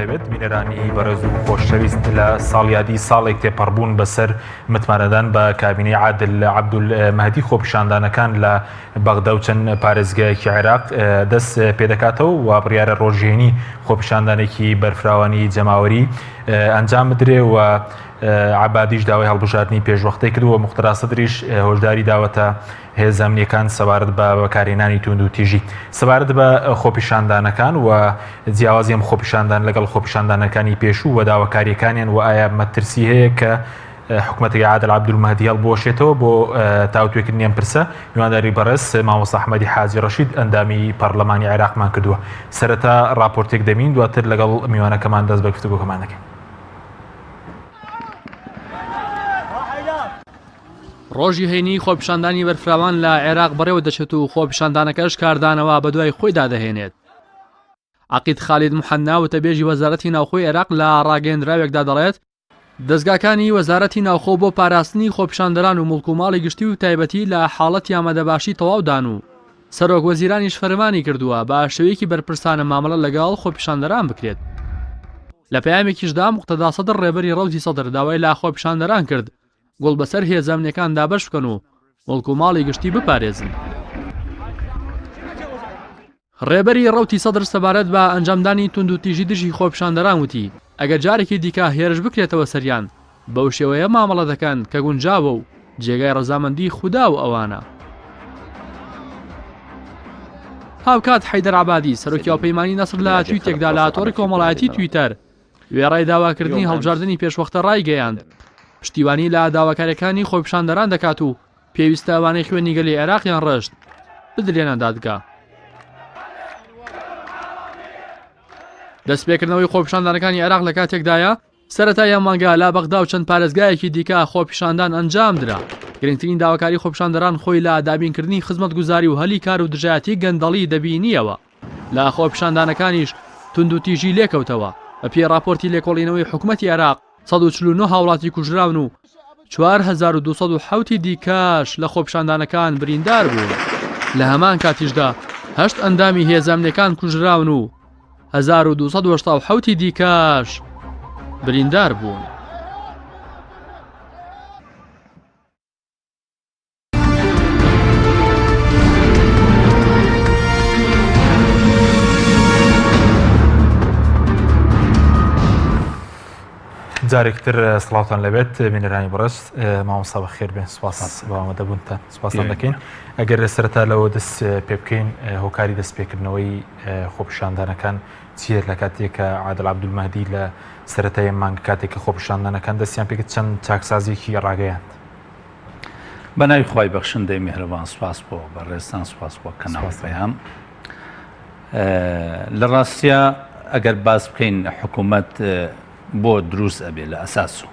لەوێت بینەرانی بەڕێز و خۆشەویست لە ساڵیادی ساڵێک تێپەڕبوون بەسەر متمانەدان بە کابینەی عادل عەبدولمەهدی خۆپیشاندانەکان لە بەغدا و چەند پارێزگایەکی عێراق دەست پێدەکاتەوە و بڕیارە ڕۆژهێنی خۆپیشاندانێکی بەرفراوانی جەماوەری ئەنجام بدرێ و عەبادیش داوای هەڵبژاردننی پێشوەختەی کردووە. موختەرا سەدریش هۆشداری داوەتە هێز ئەمنیەکان سەبارەت بە بەکارهێنانی توند و تیژی سەبارەت بە خۆپیشاندانەکان و جیاوازی ئەم خۆپیشاندان لەگەڵ خۆپیشاندانەکانی پێشوو و داواکاریەکانیان و ئایا مەترسی هەیە کە حکوومەتێکی عادل عەبدولمەهدی هەڵبوەشێتەوە بۆ تاوتوێکردنی ئەم پرسە. میوانداری بەڕێز مامۆستا ئەحمەدی حاجی ڕەشید ئەندامی پەرلەمانی عێراقمان کردووە. سەرەتا راپۆرتێک دەمین دواتر لەگەڵ میوانەکەمان دەست بە گفتوگۆکەمان دەکەین. ڕۆژی هەینی خۆپیشاندانی بەرفراوان لە عێراق بەڕێوە دەچێت و خۆپیشاندانەکەش کاردانەوە بە دوای خۆی دادەهێنێت. عەقید خالید محەنا وتەبێژی وەزارەتی ناوخۆی عێراق لە ڕاگەیەندراوێکدا دەڵێت دەستگاکانی وەزارەتی ناوخۆ بۆ پاراستنی خۆپیشاندەران و مڵک و ماڵی گشتی و تایبەتی لە حاڵەتی ئامادەباشی تەواودان و سەرۆک وەزیرانیش فەرمانی کردووە بە شێوەیەکی بەرپرسانە مامەڵە لەگەڵ خۆپیشاندەران بکرێت. لە پەیامێکیشدا موقتەدا سەدر ڕێبەری ڕەوزی سەدر داوای لە خۆپیشاندەران کرد گوڵ بەسەر هێز ئەمنیەکان دابەش بکەن و مڵک و ماڵی گشتی بپارێزن. ڕێبەری ڕەوتی سەدر سەبارەت بە ئەنجامدانی تند و تیژی دژی خۆپیشاندەران وتی ئەگەر جارێکی دیکە هێرش بکرێتەوە سەریان بەو شێوەیە مامەڵە دەکەن کە گونجاوە و جێگای ڕەزامەندی خودا و ئەوانە. هاوکات حەیدەر عەبادی سەرۆکی هاوپەیمانی نەسر لە تویتێکدا لە تۆڕی کۆمەڵایەتی تویتەر وێڕای داواکردنی هەڵبژاردننی پێشوەختە ڕایگەیاند پشتیوانی لە داواکاریەکانی خۆپیشاندەران دەکات و پێویستە ئەوانەی خوێنی گەلی عێراقیان ڕەشت بدرێنە دادگا. دەستپێکردنەوەی خۆپیشاندانەکانی عێراق لە کاتێکدایە سەرەتای ئەم مانگە لە بەغدا و چەند پارێزگایەکی دیکە خۆپیشاندان ئەنجام درا. گرنگترین داواکاری خۆپیشاندەران خۆی لە دابینکردنی خزمەتگوزاری و هەلی کار و دژایەتی گەندەڵی دەبینیەوە. لە خۆپیشاندانەکانیش تند و تیژی لێکەوتەوە. بە پێی راپۆرتی لێکۆڵینەوەی حکوومەتی عێراق 149 هاوڵاتی کوژراون و 4207 دیکەش لە خۆپیشاندانەکان بریندار بوون. لە هەمان کاتیشدا 8 ئەندامی هێز ئەمنیەکان کوژراون و 1287 دیکەش بریندار بوون. جارێکتر سڵاوتان لەبێت بینەرانی بەڕێز مامۆستا بەخێر بێن. سوپاس بە ئامادەبوونتان سوپاسان دەکەین. ئەگەر سەرەتا لەوە دەست پێ بکەین هۆکاری دەستپێکردنەوەی خۆپیشاندانەکان چیە لە کاتێک کە عادل عەبدولمەهدی لە سەرەتای مانگ کاتێک کە خۆپیشاندانەکان دەستیان پێکرد چەند چاکسازیێکی ڕاگەیاند؟ بەناوی خوای بەخشندەی میهرەبان سوپاس بۆ بەڕێستان سوپاس بۆ کەناوەپەیام. لە ڕاستیە ئەگەر باس بکەین حکوومەت بۆ دروست ئەبێ لە ئەساس و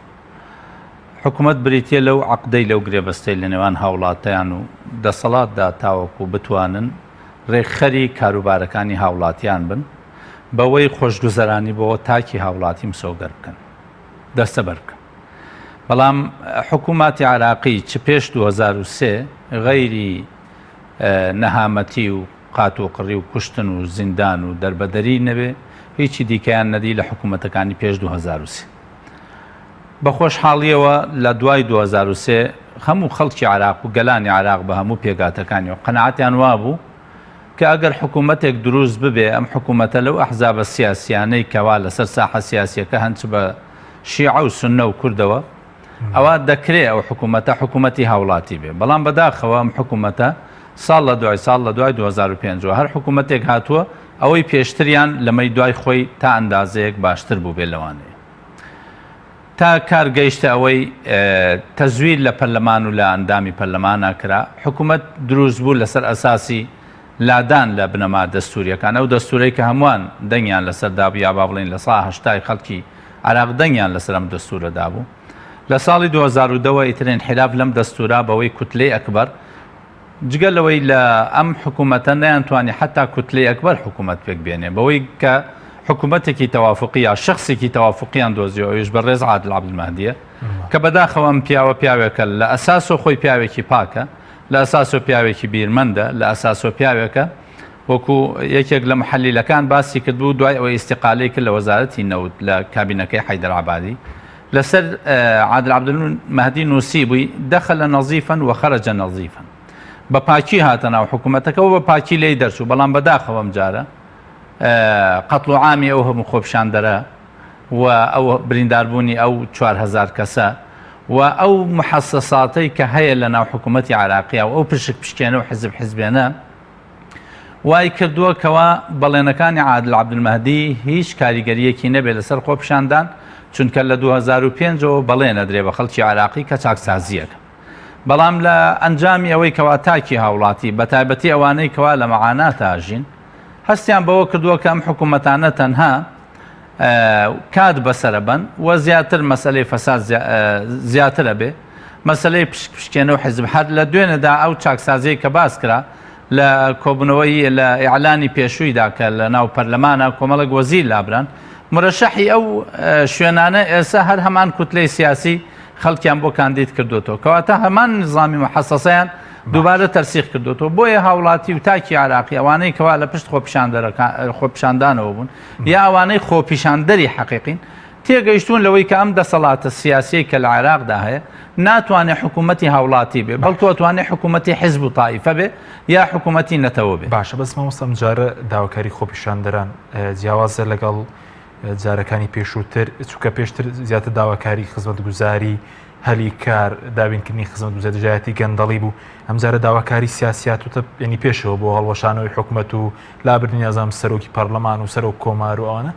حکوومەت بریتە لەو عەقدەی لەو گرێبەستەی لە نێوان هاوڵاتیان و دەسەڵاتدا تاوەکو بتوانن ڕێکخەری کاروبارەکانی هاوڵاتیان بن بەوەی خۆشگوزەرانی بۆ تاکی هاوڵاتی مسۆگەر بکەن دەستە بەرکەن. بەڵام حکوومەتی عێراقی چ پێش 2003 غەیری نەهامەتی و قات و قڕی و کوشتن و زیندان و دەربەدەری نەبێ هیچی دیکەیان نەدی لە حکوومەتەکانی پێش 2003. بە خۆشحاڵیەوە لە دوای 2003 هەموو خەڵکی عێراق و گەلانی عێراق بە هەموو پێگاتەکانی و قەنەعەتیان وابوو کە ئەگەر حکوومەتێک دروست ببێ ئەم حکوومەتە لەو ئەحزابە سیاسیانەی کەوا لەسەر ساحە سیاسیەکە هەنچ بە شیعە و سوننە و کوردەوە ئەوە دەکرێت ئەو حکوومەتە حکوومەتی هاوڵاتی بێ. بەڵام بەداخەوە ئەم حکوومەتە ساڵ لە دوای 2005 هەر حکوومەتێک هاتووە ئەوەی پێشتریان لەمەی دوای خۆی تا ئەندازەیەک باشتر بوو بێ لەوانەیە تا کارگەیشتە ئەوەی تەزویر لە پەرلەمان و لە ئەندامی پەرلەمان ناکرا. حکوومەت دروست بوو لەسەر ئەساسی لادان لە بنەما دەستوریەکان ئەو دەستورەی کە هەمووان دەنگیان لەسەر دابوو یا با بڵێن لە ساڵ 80 خەڵکی عێراق دەنگیان لەسەر ئەم دەستورەدا بوو. لە ساڵی 2002 ئیترێن حیلاف لەم دەستورا بەوەی کوتلەی ئەکبەر جگەلەوەی لە ئەم حکوومەتە نەیانتوانی حتا کوتلەی ئەکبەر حکوومەت پێک بێنێ بەوەی کە حکوومەتێکی تەوافقی یا شخصێکی تەوافقیان دۆزیەوە ئەویش بەڕێز عادل عەبدولمەهدیە کە بەداخەوە ئەم پیاوە پیاوێکە لە ئەساس و خۆی پیاوێکی پاکە لە ئەساس و پیاوێکی بیرمەندە لە ئەساس و پیاوێکە وەکو یەکێک لە محەلیلەکان باسی کردبوو دوای ئەوەی ئیستیقالەی کرد لە وەزارەتی نەوت لە کابینەکەی حەیدەر عەبادی لەسەر عادل عەبدولمەهدی نووسی بووی دەخەلە نەظیفەن وەخەرەجە نەظیفەن بە پاکی هاتە ناو حکوومەتەکەەوە بە پاکی لێی دەرچوو بەڵام بەداخەوە ئەم جارە قەتڵ و عامی ئەو هەموو خۆپیشاندەرە و ئەو برینداربوونی ئەو 4,000 کەسە و ئەو محەسەساتەی کە هەیە لە ناو حکوومەتی عراقیە و ئەو پشکێنە و حیزبێنە وای کردووە کەوا بەڵێنەکانی عادل عەبدولمەهدی هیچ کاریگەریەکی نەبێت لەسەر خۆپیشاندان چونکە لە 2005ەوە بەڵێنە درێ بە خەڵکی عراقی کە چاکسازیەکە بەڵام لە ئەنجامی ئەوەی کەوا تاکی هاوڵاتی بە تایبەتی ئەوانەی کەوا لە مەعانات ئاژین هەستیان بەوە کردووە کە ئەم حکوومەتانە تەنها کات بەسەرە بن و زیاتر مەسەلەی فەساد زیاترە بێ مەسەلەی پشکێنە و حیزب هەر لە دوێنەدا ئەو چاکسازیی کە باس کرا لە کۆبوونەوەی لە ئیعلانی پێشوویدا کە لە ناو پەرلەمانە کۆمەڵک وەزیر لابران مرەشەحی ئەو شوێنانە ئێستا هەر هەمان کوتلەی سیاسی خەڵکیان بۆ کاندید کردوتەوە کەواتە هەمان نظامی محەسەسەیان دووبارە تەرسیخ کردوتەوە بۆیە هاوڵاتی و تاکی عراقی ئەوانەی کەوا لە پشت خۆپیشاندانەوە بوون یا ئەوانەی خۆپیشاندەری حەقیقین تێگەیشتون لەوەی کە ئەم دەسەڵاتە سیاسی کە لە عێراقدا هەیە ناتوانێت حکوومەتی هاوڵاتی بێ بەڵکو ئەتوانێت حکوومەتی حیزب و تایفە بێ یا حکوومەتی نەتەوە بێ باشە بەس مامۆستا جارە داواکاری خۆپیشاندەران جیاوازە لەگەڵ جارەکانی پێشووتر چووکە پێشتر زیاتر داواکاری خزمەتگوزاری هەلی کار دابینکردنی خزمەتگوزاریایەتی گەندەڵی بوو ئەم جارە داواکاری سیاسیاتوتە ینی پێشەوە بۆ هەڵوەشانەوەی حکوومەت و لابردنی ئازام سەرۆکی پەرلەمان و سەرۆک کۆمار و ئەوانە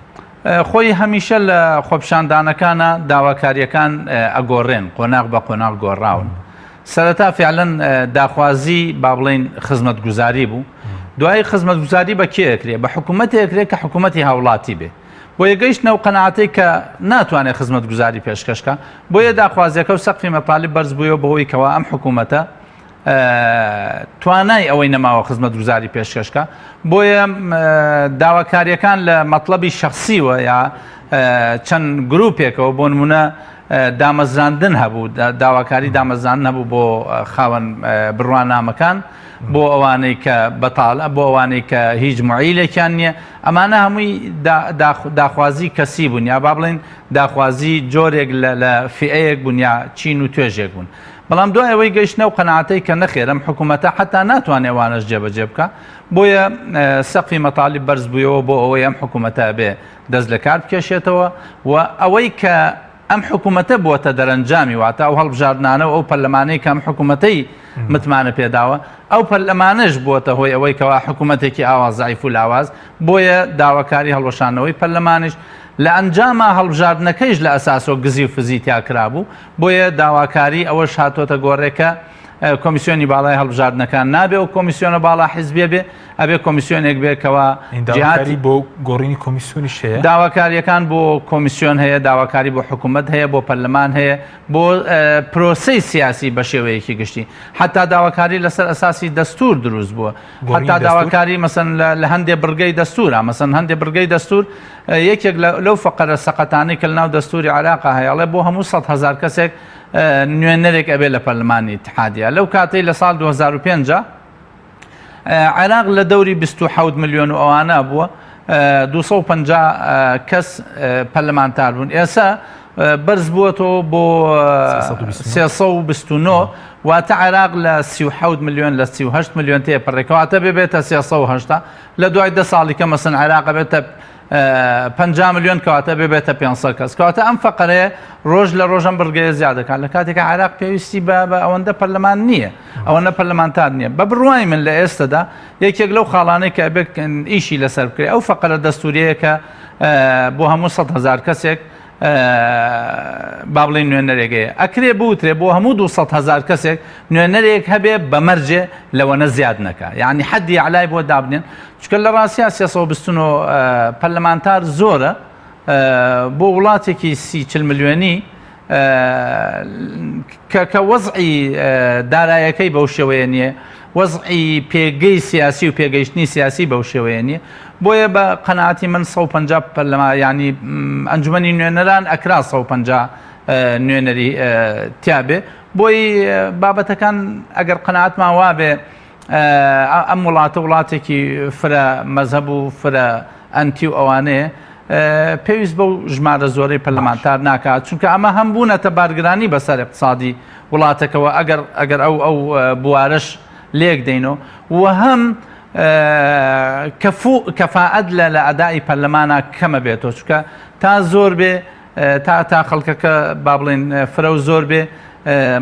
خۆی هەمیشە لە خۆپیشاندانەکانە داواکاریەکان ئەگۆڕێن قۆناغ بە قۆناغ گۆڕاون سەرەتا فعلەن داخوازی با بڵێن خزمەتگوزاری بوو دوای خزمەتگوزاری بە کێ ئەکرێ بە حکوومەتێکرێت کە حکوومەتی هاوڵاتی بێ بۆ یەگەیشتنەوە قەناعەتەی کە ناتوانێت خزمەتگوزاری پێشکەشکە بۆیە داخوازیەکە و سەقفی مەطالیب بەرز بوویەوە بەهۆی کەوا ئەم حکوومەتە توانای ئەوەی نەماوە خزمەتگوزاری پێشکەشکە بۆیە داواکاریەکان لە مەطلبی شخصیوە یا چەند گروپێکەوە بۆ نمونە دامەزراندن هەبوو داواکاری دامەزراندن هەبوو بۆ خاوەن بڕوانامەکان بۆ ئەوانەی کە بەتاڵە بۆ ئەوانەی کە هیچ معیلێکیان نییە ئەمانە هەمووی داخوازی کەسی بوون یا با بڵێن داخوازی جۆرێک لە فئەیەک بوون یا چین و توێژێک بوون بەڵام دوای ئەوەی گەیشتنە و قەناعەتەی کە نەخێرم حکوومەتە حتا ناتوانێت وانەش جێبەجێ بکە بۆیە سەقفی مەطالیب بەرز بوویەوە بۆ ئەوەی ئەم حکوومەتە بێ دەست لە کار بکێشێتەوە و ئەوەی کە ئەم حکوومەتە بووەتە دەرەنجامی واتە ئەو هەڵبژاردنانە و ئەو پەرلەمانەی کە ئەم حکوومەتەی متمانە پێداوە ئەو پەرلەمانەش بووەتە هۆی ئەوەی کەوا حکوومەتێکی ئاواز زایف و لاواز بۆیە داواکاری هەڵوەشانەوەی پەرلەمانش لە ئەنجامە هەڵبژاردنەکەیش لە ئەساسۆ گزی و فزی تیاکرابوو بۆیە داواکاری ئەوەش هاتۆتە گۆڕێکە کۆمیسیۆنی باڵای هەڵبژاردنەکان نابێ و کۆمیسیۆنە باڵا حیزبێ بێ ئەبێ کۆمیسیۆنێک بێکەوە جیهاتی بۆ گۆڕینی کۆمیسیۆنی شەیە داواکاریەکان بۆ کۆمیسیۆن هەیە داواکاری بۆ حکوومەت هەیە بۆ پەرلەمان هەیە بۆ پرۆسەی سیاسی بە شێوەیەکی گشتی حتا داواکاری لەسەر ئەساسی دەستور دروست بووە حتا داواکاری مەسەن لە هەندێک بڕگەی دەستورە مەسەن هەندێک بڕگەی دەستور یەکێک لەو فەقەرە سەقەتانەی کە لەناو دەستوری عێراقا هەیەڵێ بۆ هەموو 100,000 کەسێک نوێنەرێک ئەبێ لە پەرلەمانی اتحادیە لەو کاتەی لە ساڵ 2005 عێراق لە دەوری 27 ملیۆن و ئەوانە بووە 250 کەس پەرلەمانتار بوون ئێستا بەرز بووەتەوە بۆ 329 واتە عێراق لە 37 ملیۆن لە 38 ملیۆن تێپەڕێکەواتە بێتە 380 لە دوای 10 ساڵی کە مەسن عێراق بێتە 50 ملیۆن کەواتە بێتە 500 کەس کەواتە ئەم فەقەرەیە ڕۆژ لە ڕۆژەم بڕگەیە زیادەکان لە کاتێکە عێراق پێویستی بە ئەوەندە پەرلەمان نییە ئەوەندە پەرلەمانتار نییە بە بڕوای من لە ئێستادا یەکێک لەو خاڵانەی کە ئەبێت ئیشی لەسەر بکرێت ئەو فەقەرە دەستوریەیە کە بۆ هەموو 100,000 کەسێک با بڵێن نوێنەرێکەیە ئەکرێ بوترێ بۆ هەموو 200,000 کەسێک نوێنەرێک هەبێ بەمەرجێ لەوەنە زیاد نەکە یعنی حەدی عەلای بۆ دابنێن چکە لە ڕاستیە 329 پەرلەمانتار زۆرە بۆ وڵاتێکی 30-40 ملیۆنی کە وەزعی دارایەکەی بەو شێوەیە نییە وەزعی پێگەی سیاسی و پێگەیشتنی سیاسی بەو شێوەیە نییە بۆیە بە قەناعەتی من 150 پەرلەما ینی ئەنجومەنی نوێنەران ئەکرا 150 نوێنەری تیابێ بۆی بابەتەکان ئەگەر قەناعەتمان وابێ ئەم وڵاتێکی فرە مەزهب و فرە ئەنتی و ئەوانەیە پێویست بەو ژمارە زۆرەی پەرلەمانتار ناکات چونکە ئەمە هەم بوونەتە بارگرانی بەسەر اقتصادی وڵاتەکەەوە ئەگەر ئەو بوارش لێک دەینەوە و هەم کەفاعەت لە ئەدای پەرلەمانە کەمە بێتەوە چونکە تا زۆر بێ تا خەڵکەکە با بڵێن فرە و زۆر بێ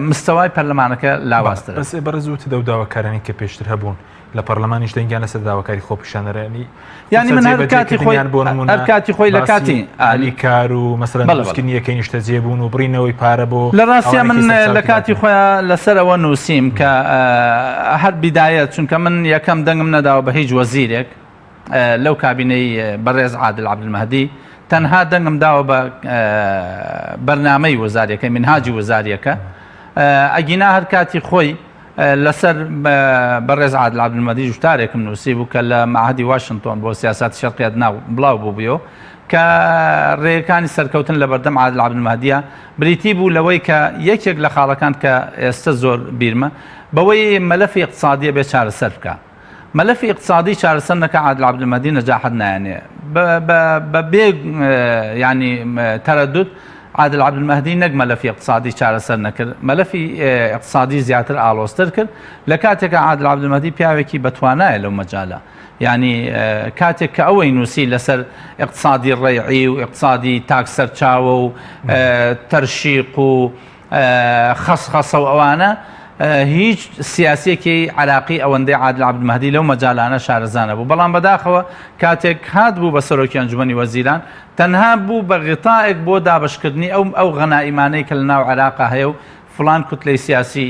مستەوای پەرلەمانەکە لاوااستە بەس بەرزوتە دەوداواکارانی کە پێشتر هەبوون لە پەرلەمانیش دەنگیان لەسەر داواکاری خۆپیشاندەرانی ینی من هەر کاتی خۆی لە کاتی علی کار و مەسەلەن دروستکردنیەکەی نیشتەجێ بوون و بڕینەوەی پارە بۆ لە ڕاستیە من لە کاتی خۆیان لەسەرەوە نووسیم کە هەر بیدایەت چونکە من یەکەم دەنگم نەداوە بە هیچ وەزیرێک لەو کابینەی بەڕێز عادل عەبدولمەهدی تەنها دەنگم داوە بە بەرنامەی وەزاریەکە منهاجی وەزاریەکە ئەگینا هەر کاتی خۆی لەسەر بەڕێز عادل عەبدولمەهدی جوشتارێکم نووسی بوو کە لە معهدی واشنگتۆن بۆ سیاسەتی شەرقیەت بڵاو بووبیەوە کە ڕێیەکانی سەرکەوتن لە بەردەم عادل عەبدولمەهدیە بریتی بوو لەوەی کە یەکێک لە خاڵەکان کە ئێستا زۆر بیرمە بەوەی مەلەفی اقتصادیە بێ چارەسەر بکە مەلەفی اقتصادی چارەسەر نەکە عادل عەبدولمەهدی نەجاحەت نایەنێ بە بێ ینی تەرەدود عادل عەبدولمەهدی نەک مەلەفی اقتصادی چارەسەر نەکرد مەلەفی اقتصادی زیاتر ئاڵۆزتر کرد لە کاتێکە عادل عەبدولمەهدی پیاوێکی بەتوانایە لەو مەجالە ینی کاتێک کە ئەوەی نووسی لەسەر اقتصادی ڕێعی و اقتصادی تاک سەرچاوە و تەرشیق و خەسخەسە و ئەوانە هیچ سیاسیەکی عراقی ئەوەندەی عادل عەبدولمەهدی لەو مەجالانە شارەزانە بوو بەڵام بەداخەوە کاتێک هات بوو بە سەرۆکی ئەنجومەنی وەزیران تەنها بوو بە غیتاءێک بۆ دابشکردنی ئەو غەنائیمانەی کە لە ناو عێراقا هەیە و فڵان کوتلەی سیاسی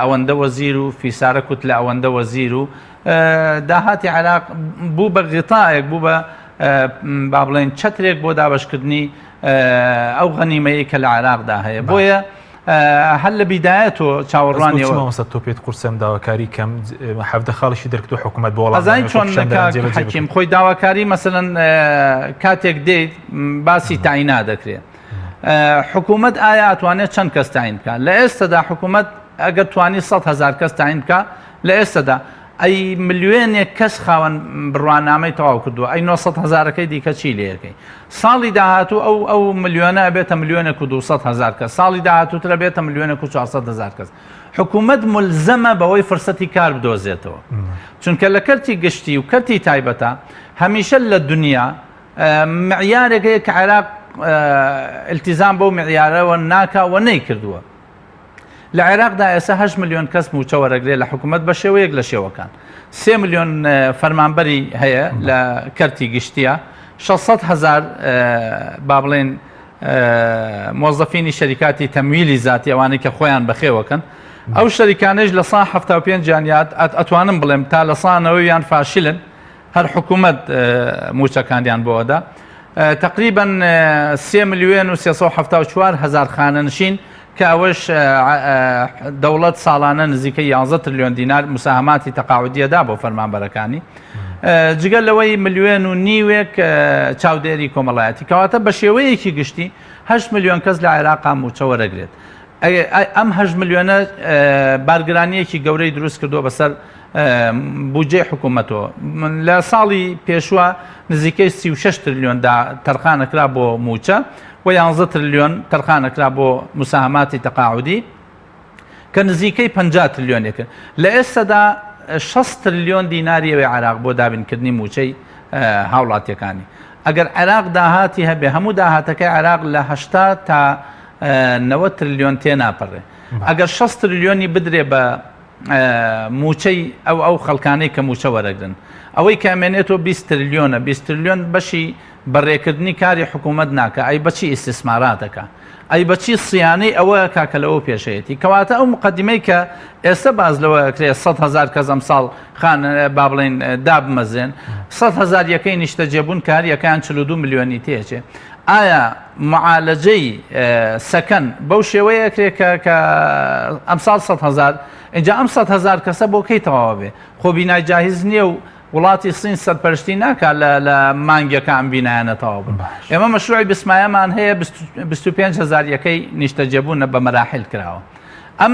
ئەوەندە وەزیر و فیسارە کوتلە ئەوەندە وەزیر و داهاتی عێراق بوو بە غیتاءێک بوو بە با بڵێن چەترێک بۆ دابشکردنی ئەو غەنیمەیە کە لە عێراقدا هەیە بۆیە هەل لە بیدایەتەوە چاوەڕوانیەوە تۆ پێت قورسم داواکاری کەم هەفتە خاڵیشی دەرکردو حکوومەت بۆ وڵات ئەزانی چۆن حەکیم خۆی داواکاری مەسەلەن کاتێک دێیت باسی تاعینا دەکرێت حکوومەت ئایا ئەتوانێت چەند کەس تاعین بکات لە ئێستادا حکوومەت ئەگەر توانی 100,000 کەس تاعین بکات لە ئێستادا ئەی ملیۆنێک کەس خاوەن بڕوانامەی تەواو کردووە ئەی 900,000ەکەی دیکە چی لێەکەی ساڵی داهاتوو ئەو ملیۆنە بێتە ملیۆنێک و 200,000 کەس ساڵی داهاتووترە بێتە ملیۆنێک و 400,000 کەس حکوومەت ملزەمە بەوەی فرسەتی کار بدۆزێتەوە چونکە لە کەرتی گشتی و کەرتی تایبەتە هەمیشە لە دنیا معیارێک هەیە کە عێراق التیزام بەو معیارەوە ناکاوە نەیکردووە لە عێراقدا ئێستا 8 ملیۆن کەس موچە وەرەگرێت لە حکوومەت بە شێوەیەک لە شێوەکان 3 ملیۆن فەرمانبەری هەیە لە کەرتی گشتیە 600,000 با بڵێن مۆزەفینی شەریکاتی تەمویلی زاتی ئەوانەی کە خۆیان بەخێوەکەن ئەو شەریکانەش لە 75 جانیات ئەتوانم بڵێم تا لە سانەوەیان فاشلن هەر حکوومەت موچەکانیان بۆەدا تقریبا 3 ملیۆن و 374,000 خانەنشین کە ئەوەش دەوڵەت ساڵانە نزیکە 11 تریلیۆن دینار مساهماتی تەقاعودیەدا بۆ فەرمانبەرەکانی جگەل لەوەی ملیۆن و نیوێک چاودێری کۆمەڵایەتی کەواتە بە شێوەیەکی گشتی 8 ملیۆن کەس لە عێراقا موچە وەرەگرێت ئەم 8 ملیۆنە بارگرانیەکی گەورەی دروست کردووە بەسەر بودجێ حکوومەتەوە لە ساڵی پێشوە نزیکەی 36 تریلیۆن تەرخانەکرا بۆ موچە و 11 تریلیۆن تەرخانەکرا بۆ مساهماتی تەقاعودی کە نزیکەی 50 تریلیۆنێکن لە ئێستادا 6 تریلیۆن دیناریەوەی عێراق بۆ دابینکردنی موچەی هاوڵاتیەکانی ئەگەر عێراق داهاتی هەبێ هەموو داهاتەکەی عێراق لە 80 تا 90 تریلیۆن تێناپەڕێ ئەگەر 6 تریلیۆنی بدرێ بە موچەی ئەو خەڵکانەی کە موچە وەرەگرن ئەوەی کامێنێتەوە 20 تریلیۆنە 20 تریلیۆن بەشی بەڕێکردنی کاری حکوومەت ناکە ئەی بەچی ئیسtisماراتەکە ئەی بەچی سیانەی ئەوە کاکە لەوە پێشەیەتی کەواتە ئەو مقدمەی کە ئێستا باز لەوە کرێ 100,000 کەس ئەم ساڵ خان با بڵێن دابمەزێن 100,000 یەکەی نیشتەجێبوون کاریەکان 42 ملیۆنی تێچێ ئایا معالەجەی سەکەن بەو شێوەیە کرێ کە ئەم ساڵ 100,000 اینجا ئەم 100,000 کەسە بۆ کەی تەواوە بێ خۆ بینای جاهیز نییە و وڵاتی سین سەرپەرشتی ناکات لە مانگیەکە ئەم بینایانەتەواو بن ئێمە مەشروعی بسمایەمان هەیە 25,000 یەکەی نیشتەجێبوونە بە مەراحل کراوە ئەم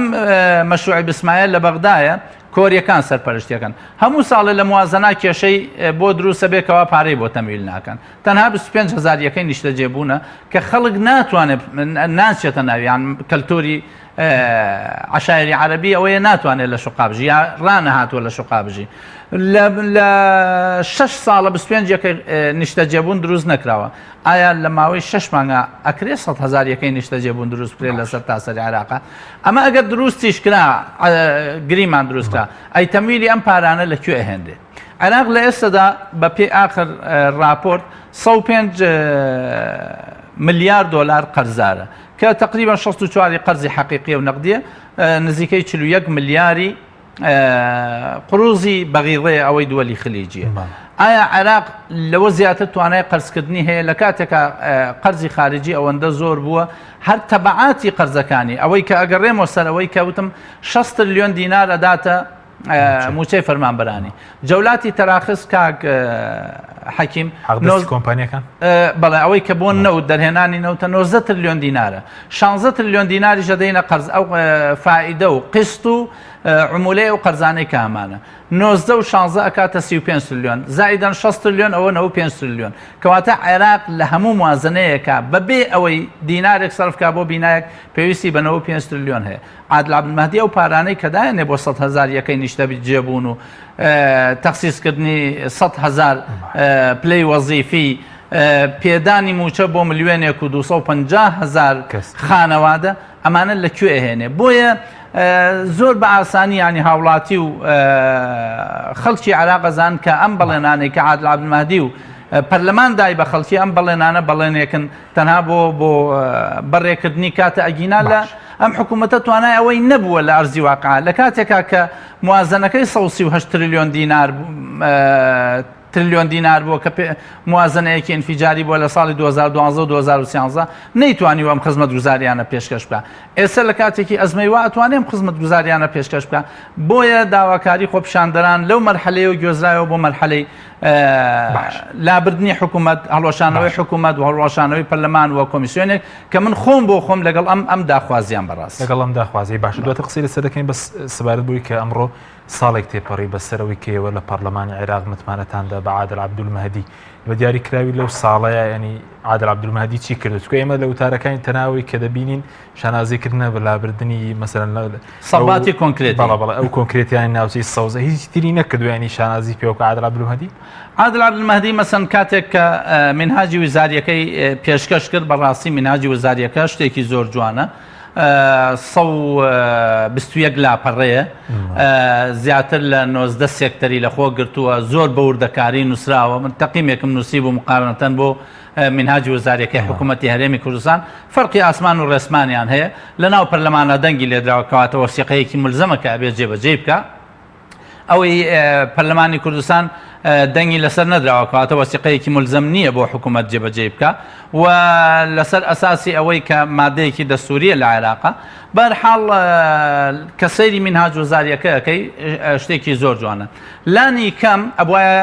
مەشروعی بسمایە لە بەغدایە کۆریەکان سەرپەرشتیەکەن هەموو ساڵە لە موازنە کێشەی بۆ دروستە بێکەوە پارەی بۆ تەمویل ناکەن تەنها 25,000 یەکەی نیشتەجێبوونە کە خەڵک ناتوانێت ناچێتە ناویان کەلتوری عشایری عربی ئەوەیە ناتوانێت لە شوقا بژی یا ڕانەهاتووە لە شوقا بژی لە 6 ساڵە 25 یەکەی نیشتەجێبوون دروست نەکراوە ئایا لە ماوەی 6 مانگە ئەکرێ 100,000 یەکەی نیشتەجێبوون دروست بکرێت لەسەر تاسەری عێراقا ئەمە ئەگەر دروستیش کرا گریمان دروستکرا ئەی تەمویلی ئەم پارانە لەکوێ ئەهێندێ عێراق لە ئێستادا بە پێی ئاخر راپۆرت 105 ملیار دۆلار قەرزارە کە تقریبا 64 قەرزی حەقیقیە و نەقدیە نزیکەی 41 ملیاری قروزی بەغیڕێ ئەوەی دووەلی خلیجیە ئایا عێراق لەوە زیاتر توانای قەرزکردنی هەیە لە کاتێکە قەرزی خارجی ئەوەندە زۆر بووە هەر تەبعاتی قەرزەکانی ئەوەی کە ئەگەڕێمەوە سەر ئەوەی کەوتم 6 تریلیۆن دینار ئەداتە موچەی فەرمانبەرانی جەولاتی تەراخست کاک حەکیم کۆمپانیەکان بەڵێ ئەوەی کە بۆ نەوت دەرهێنانی نەوتە 90 تریلیۆن دینارە 16 تریلیۆن دیناری ژەدەینە قەرز ئەو فائیدە و قسط و عمولەی و قەرزانەی کامانە 90 و 16 ئەکاتە 35 تریلیۆن زائیدەن 6 تریلیۆن ئەوە 95 تریلیۆن کەواتە عێراق لە هەموو موازنەیەکە بەبێ ئەوەی دینارێک سەرفکا بۆ بینایەک پێویستی بە 95 تریلیۆن هەیە عادل عەبدولمەهدی ئەو پارانەی کە دایانێ بۆ 100,000 یەکەی نیشتەجێبوون و تەخسیسکردنی 100,000 پلەی وەزیفی پێدانی موچە بۆ ملیۆنێک و 250,000 خانەوادە ئەمانە لەکوێ ئەهێنێ بۆیە زۆر بە ئاسانی ینی هاوڵاتی و خەڵکی عێراق ئەزان کە ئەم بەڵێنانەی کە عادل عەبدولمەهدی و پەرلەمان دای بە خەڵکی ئەم بەڵێنانە بەڵێنێکن تەنها بۆ بەڕێکردنی کاتە ئەگینا لە ئەم حکوومەتە توانای ئەوەی نەبووە لە ئەرزی واقعا لە کاتێکا کە موازنەکەی 138 تریلیۆن دینار تریلیۆن دینار بووە کە موازنەیەکی ئینفیجاری بووە لە ساڵی 2012 و 2013 نەیتوانی ئەم خزمەتگوزاریانە پێشکەش بکە ئێستا لە کاتێکی ئەزمەی وا ئەتوانێم خزمەتگوزاریانە پێشکەش بکە بۆیە داواکاری خۆپیشاندەران لەو مەرحەلەیە و گوێزرایەوە بۆ مەرحەلەی لابردنی حکوومەت هەڵوەشانەوەی حکوومەت و هەڵوەشانەوەی پەرلەمان و کۆمیسیۆنێک کە من خۆم بۆ خۆم لەگەڵ ئەم داخوازیان بەڕاست لەگەڵ ئەم داخوازی باش دواتە قسەی لەسەر دەکەین بەس سەبارەت بووی کە ئەمڕۆ ساڵێک تێپەڕی بەسەرەوەی کێوە لە پەرلەمانی عێراق متمانەتاندا بە عادل عەبدولمەهدی بە دیاریکراوی لەو ساڵەیە ینی عادل عەبدولمەهدی چی کردو چکە ئێمە لە وتارەکانی تەناوی کە دەبینین شانازیکردنە بەلابردننی مەسەرەن سەڵباتی کۆنکرێت بەڵێ ئەو کۆنکرێتیانی ناوچەی سەوزە هیچ تری نەکردو ینی شانازی پێوەکە عادل عەبدولمەهدی عادل عەبدولمەهدی مەسەن کاتێک کە منهاجی وزاریەکەی پێشکەش کرد بەڕاستی منهاجی وزاریەکە شتێکی زۆر جوانە 121 لاپەڕەیە زیاتر لە 90 سێکتەری لەخۆ گرتووە زۆر بە وردەکاری نووسراوە من تەقیمێکم نووسی بوو مقارنەتەن بۆ منهاجی وزاریەکەی حکوومەتی هەرێمی کوردستان فەرقی ئاسمان و ڕێسمانیان هەیە لەناو پەرلەمانە دەنگی لێدراوەکەواتە وەسیقەیەکی ملزەمە کە ئەبێت جێبەجێ بکە ئەوەی پەرلەمانی کوردستان دەنگی لەسەر نەدراوەکەواتە وەسیقەیەکی ملزەم نییە بۆ حکوومەت جێبەجێ بکە و لەسەر ئەساسی ئەوەی کە مادەیەکی دەستوریە لە عێراقا بەرحاڵ کە سەیری منهاج وزاریەکەی شتێکی زۆر جوانە لانی کەم ئەبوایە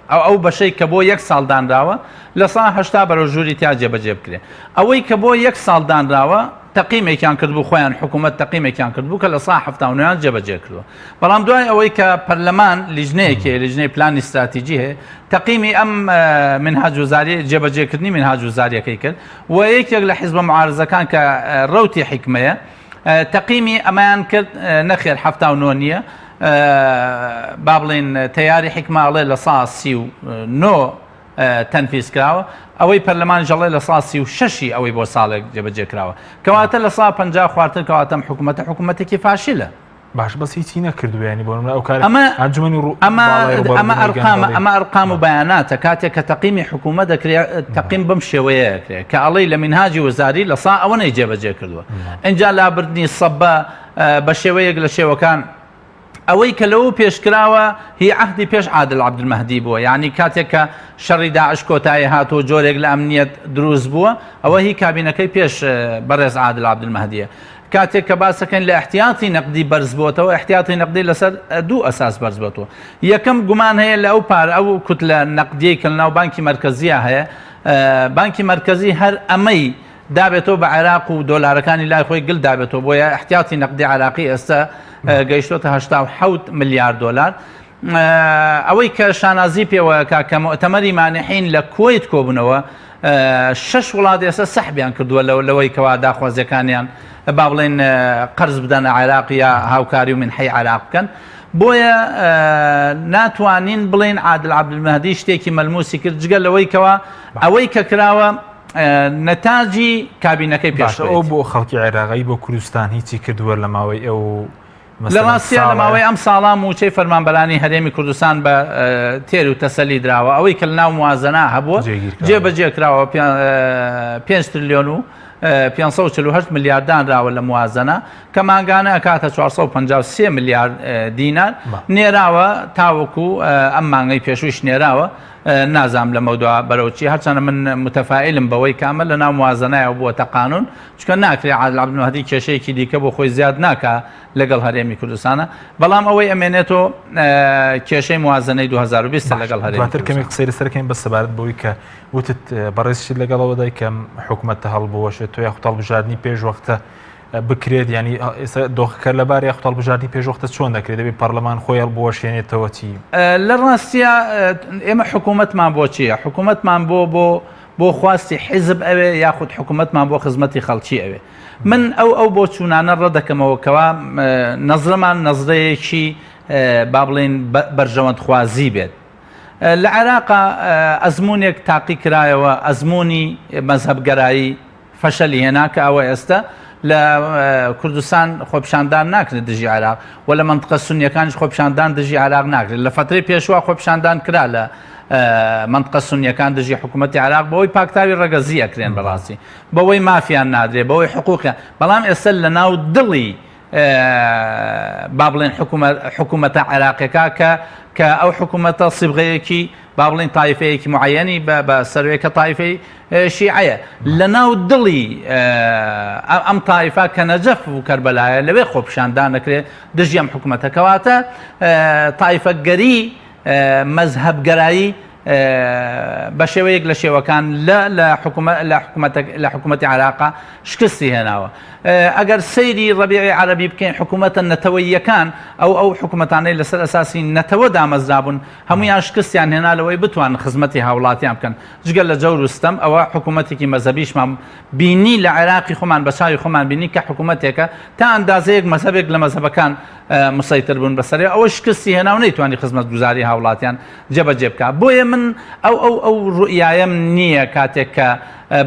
ئەو بەشەی کە بۆ 1 ساڵ دانراوە لە سا 80 بەرەو ژووری تیا جێبەجێ بکرێ ئەوەی کە بۆ 1 ساڵ دانراوە تەقیمێکیان کردبوو خۆیان حکوومەت تەقیمێکیان کردبوو کە لە سا 79 جێبەجێ کردووە بەڵام دوای ئەوەی کە پەرلەمان لیژنەیەکی لیژنەی پلانی استراتیجی هەیە تەقیمی ئەم منهاج وزاری جێبەجێکردنی منهاج وزاریەکەی کرد و یەکێک لە حیزبە معارزەکان کە ڕەوتی حیکمەیە تەقیمی ئەمایان کرد نەخێر 79 نییە با بڵێن تەیاری حیکماڵێ لە سا 39 تەنفیز کراوە ئەوەی پەرلەمان ژەڵێ لە سا 36 ئەوەی بۆ ساڵێک جێبەجێ کراوە کەواتە لە سا 50 خواردتر کەواتەم حکوومەتێکی فاشیلە باش بەس هیچی نەکردوێنی بۆ ئەو کار ئەمە ئەرقام و بەیاناتە کاتێک کە تەقیمی حکوومەت دەکرێت تەقیم بەم شێوەیە دەکرێت کە ئەڵەی لە منهاجی وزاری لە سا ئەوەنەی جێبەجێ کردووە ئینجا لابردنی سەبە بە شێوەیەک لە شێوەکان ئەوەی کە لەوە پێشکراوە هی عهدی پێش عادل عەبدولمەهدی بووە یعنی کاتێک کە شەڕی داعش کۆتایی هاتووە جۆرێک لە ئەمنیەت دروست بووە ئەوە هی کابینەکەی پێش بەڕێز عادل عەبدولمەهدیە کاتێک کە باسەکەن لە احتیاطی نەقدی بەرز بووەتەوە احتیاطی نەقدی لەسەر 2 ئەساس بەرز بووەتەوە یەکەم گومان هەیە لە ئەو کوتلە نەقدیەی کە لەناو بانکی مەرکەزیە هەیە بانکی مەرکەزی هەر ئەمەی دابێتەوە بە عێراق و دۆلارەکانی لای خۆی گل دابێتەوە بۆیە احتیاطی نەقدی عێراقی ئێستا گەیشتۆتە 87 ملیار دلار ئەوەی کە شانازی پێوەکە کە مؤتەمەری مانحین لە کۆیت کۆبوونەوە 6 وڵات ئێستا سەحبیان کردووە لەوەی کەوا داخوازیەکانیان با بڵێن قەرز بدەن عێراق یا هاوکاری و منحەی عێراق بکەن بۆیە ناتوانین بڵێن عادل عەبدولمەهدی شتێکی مەلموسی کرد جگە لەوەی کەوا ئەوەی کە کراوە نەتاجی کابینەکەی پێش ئەو بۆ خەڵکی عێراقی بۆ کوردستان هیچی کردووە لە ماوەی ئەو لە ڕاستیە لە ماوەی ئەم ساڵام موچەی فەرمانبەرانی هەرێمی کوردستان بە تێر و تەسەلی دراوە ئەوەی کە لە ناو موازنە هەبووە جێبەجێ کراوە 5 تریلیۆن و 548 میلیارد دانراوە لە موازنە کە ماگانە ئەکاتە 453 میلیارد دینار نێراوە تاوەکو ئەم مانگەی پێشوویش نێراوە نازام لە مەودوعە بەرەوچی هەرچەنە من متەفائلم بەوەی کامە لە ناو موازنایە بووەتە قانون چکە ناکرێ عادل عەبدولمەهدی کێشەیەکی دیکە بۆ خۆی زیاد ناکە لەگەڵ هەرێمی کوردستانە بەڵام ئەوەی ئەمێنێتەوە کێشەی موازنەی 2020 لەگەڵ هەرێمی دواتر کەمێک قسەی سەرکەین بە سەبارەت بەوەی کە وتت بەڕێزشت لەگەڵەوە دای کەم حکوومەتە هەڵبوەشێت تۆ یاخود هەڵبژاردننی پێشوەختە بکرێت ینی دۆخەکە لەبارەی یاخود هەڵبژاردننی پێشوەختە چۆن دەکرێت دەبێت پەرلەمان خۆی هەڵبوەشێنێتەوە چی لە ڕاستیە ئێمە حکوومەتمان بۆ چییە حکوومەتمان بۆ خواستی حیزب ئەوێ یاخود حکوومەتمان بۆ خزمەتی خەڵکی ئەوێ من ئەو بۆ چوونانە ڕەدەکەمەوە کەوا نەزرەمان نەزرەیەکی با بڵێن بەرژەوەند خوازی بێت لە عێراقا ئەزمونێک تاقی کرایەوە ئەزمموی مەزهەبگەرایی فەشەلی هێنا کە ئەوە ئێستا لە کوردستان خۆپیشاندان ناکرێت دژی عێراق و لە منطقە سونیەکانیش خۆپیشاندان دژی عێراق ناکرێت لە فترەی پێشوە خۆپیشاندان کرا لە منطقە سونیەکان دژی حکوومەتی عێراق بەوەی پاکتاوی ڕەگەزی ئەکرێن بەڕاستی بەوەی مافیان نادرێت بەوەی حقوقیان بەڵام ئێستا لە ناو دڵی با بڵێن حکوومەتە عێراقیەکە کە ئەو حکوومەتە سیبغەیەکی با بڵێن تایفەیەکی معەنی بە سەروەیەکە تایفەی شیعەیە لە ناو دڵی ئەم تایفا کە نەجەف و کەربەلایە لەوێ خۆپیشاندان نەکرێت دژی ئەم حکوومەتە کەواتە تایفەگەری مەزهەبگەرایی بە شێوەیەک لە شێوەکان لە حکوومەتی عێراقا شکستی هێناوە ئەگەر سەیری ڕەبیعی عەرەبی بکەین حکوومەتە نەتەوەییەکان ئەو حکوومەتانەی لەسەر ئەساسی نەتەوە دامەزرابوون هەمویان شکستیان هێنا لەوەی بتوان خزمەتی هاوڵاتیان بکەن جگەل لە جەور و ستەم ئەوە حکوومەتێکی مەزهەبیشمان بینی لە عێراقی خۆمان بە چاوی خۆمان بینی کە حکوومەتێکە تا ئەندازەیەک مەزهەبێک لە مەزهەبەکان مسەیتر بوون بەسەرێ ئەوە شکستی هێنا و نەیتوانی خزمەتگوزاری هاوڵاتیان جێبەجێ بکە بۆیە من ئەو ڕوئیایم نییە کاتێک کە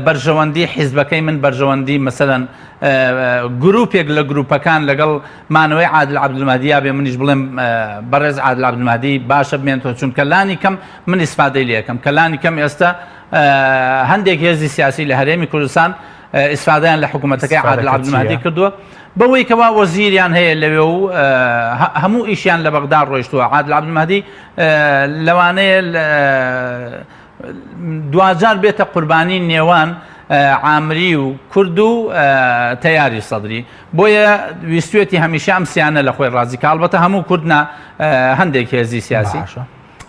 بەرژەوەندی حیزبەکەی من بەرژەوەندی مەسەلەن گروپێک لە گروپەکان لەگەڵ مانەوەی عادل عەبدولمەهدیە بێ منیش بڵێم بەڕێز عادل عەبدولمەهدی باشە بمێنێتەوە چونکە لانی کەم من ئیسفادەی لێ یەکەم کە لانی کەم ئێستا هەندێک هێزی سیاسی لە هەرێمی کوردستان ئیسفادەیان لە حکوومەتەکەی عادل عەبدولمەهدی کردووە بەوەی کەوا وەزیریان هەیە لەوێ و هەموو ئیشیان لە بەغداد ڕۆیشتووە عادل عەبدولمەهدی لەوانەیە دوجار بێتە قوربانی نێوان عامری و کورد و تەیاری سەدری بۆیە ویستوێتی هەمیشە ئەم سیانە لە خۆی ڕازی کە ئەڵبەتە هەموو کوردنا هەندێک هێزی سیاسی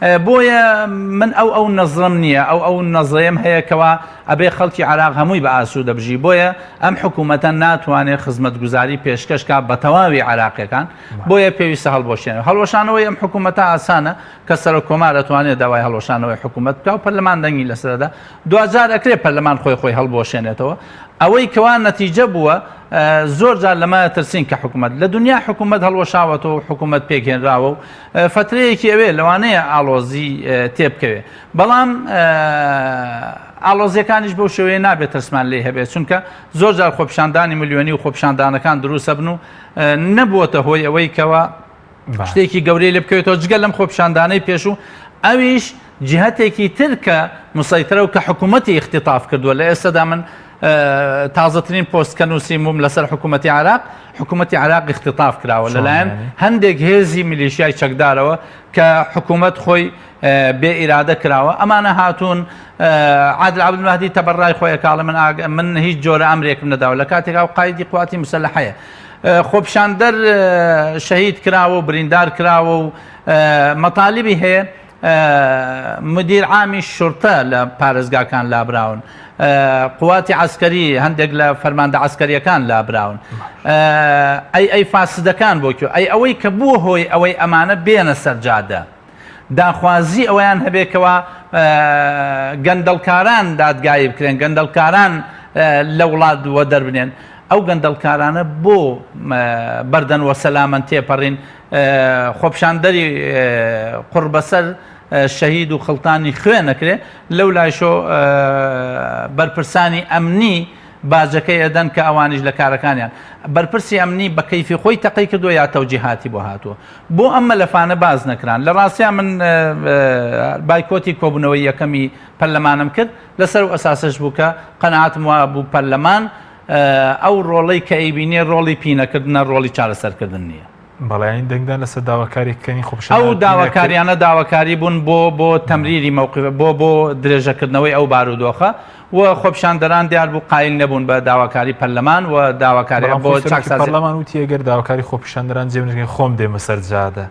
بۆیە من ئەو نەزرم نییە ئەو نەزرەیەم هەیە کەوا ئەبێ خەڵکی عێراق هەمووی بە ئاسوو دەبژی بۆیە ئەم حکوومەتە ناتوانێت خزمەتگوزاری پێشکەشکە بە تەواوی عێراقیەکان بۆیە پێویستە هەڵبۆشێنێت هەڵوەشانەوەی ئەم حکوومەتە ئاسانە کە سەر کۆمار دەتوانێت داوای هەڵوەشانەوەی حکوومەت بکە و پەرلەمان دەنگی لەسەردا دوجار ئەکرێت پەرلەمان خۆی هەڵبۆشێنێتەوە ئەوەی کەوا نەتیجە بووە زۆر جار لەمە ترسین کە حکوومەت لە دنیا حکوومەت هەڵوەشاوەتەوە و حکوومەت پێکهێنراوە و فترەیەکی ئەوێ لەوانەیە ئاڵۆزی تێبکەوێ بەڵام ئاڵۆزیەکانیش بەو شێوەیە نابێت ترسمان لێ هەبێت چونکە زۆر جار خۆپیشاندانی ملیۆنی و خۆپیشاندانەکان دروستە بن و نەبووەتە هۆی ئەوەی کەوا شتێکی گەورەی لێ بکەوێتەوە جگەل لەم خۆپیشاندانەی پێش و ئەویش جهتێکی تر کە مسەیترە و کە حکوومەتی اختیطاف کردووە لە ئێستادا من تازەترین پۆست کە نووسیمم لەسەر حکوومەتی عێراق حکوومەتی عێراق اختیطاف کراوە لەلایەن هەندێک هێزی میلیشیای چەکدارەوە کە حکوومەت خۆی بێ ئیرادە کراوە ئەمانە هاتوون عادل عەبدولمەهدی تەبەڕای خۆی کاڵە من هیچ جۆرە ئەمرێکم نەداوە لە کاتێکا و قایدی قواتی مسلحەیە خۆپیشاندەر شەهید کراوە و بریندار کراوە و مەطالیبی هەیە مدیر عامی شورتە لە پارێزگاکان لابراون قواتی عسکەری هەندێک لە فەرماندە عسکەریەکان لابراون ئەی فاسدەکان بۆ کێ ئەی ئەوەی کە بووە هۆی ئەوەی ئەمانە بێنە سەرجادە داخوازی ئەویان هەبێکەوە گەندەڵکاران دادگایی بکرێن گەندەڵکاران لە وڵات وە دەربنێن ئەو گەندەڵکارانە بۆ بەردەن وە سەلامەن تێپەڕین خۆپشاندەری قوربەسەر شەهید و خڵتانی خوێ نەکرێ لەو لایشۆ بەرپرسانی ئەمنی باجەکەی ئەدەن کە ئەوانیش لە کارەکانیان بەرپرسی ئەمنی بە کەیفی خۆی تەقی کردو یا تەوجیهاتی بۆ هاتووە بۆ ئەم مەلەفانە باز نەکران لە ڕاستیان من بایکۆتی کۆبوونەوەی یەکەمی پەرلەمانم کرد لەسەر و ئەساسش بوو کە قەنەعاتم وا بوو پەرلەمان ئەو ڕۆڵەی کە ئەیبینێ ڕۆڵی پینەکردنە ڕۆڵی چارەسەرکردن نییە بەڵایین دەنگدان لەسەر داواکاریکردنی خۆپشان ئەو داواکاریانە داواکاری بوون بۆ تەمریری مووقف بۆ درێژەکردنەوەی ئەو بارودۆخە و خۆپشاندەران دیار بوو قایل نەبوون بە داواکاری پەرلەمان و داواکاری بۆ پەرلەمان وتی ئەگەر داواکاری خۆپیشاندەران جێبنێ خۆم دێمە سەر جادە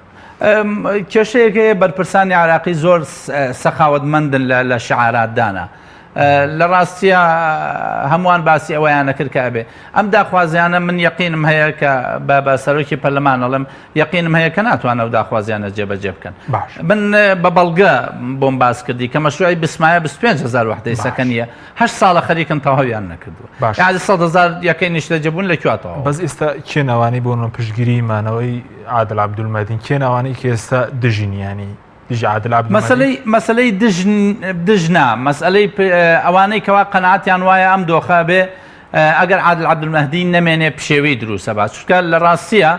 کێشەیەکەیە بەرپرسانی عراقی زۆر سەخاوەتمەندن لە شعاراتدانە لە ڕاستیە هەمووان باسی ئەوەیان نەکرد کە ئەبێ ئەم داخوازیانە من یەقینم هەیە کە بە سەرۆکی پەرلەمانەڵم یەقینم هەیە کە ناتوانە ئەو داخوازیانە جێبەجێ بکەن من بە بەڵگە بۆم باس کردی کە مەشروعی بسمایە 25,000 وحدەی سەکەنیە 8 ساڵە خەریکن تەواویان نەکردووە یعنی 100,000 یەکەی نیشتە جێبوون لەکوێتەوە بەس ئێستا کێناوانی بۆ پشتگیری مانەوەی عادل عەبدولمەدین کێناوانی کە ئێستا دژینیانی مەسلەی دژنا مەسئلەی ئەوانەی کەوا قەنەعەتیان وایە ئەم دۆخە بێ ئەگەر عادل عەبدولمەهدی نەمێنێ پشێوەی دروستە با چونکە لە ڕاستیە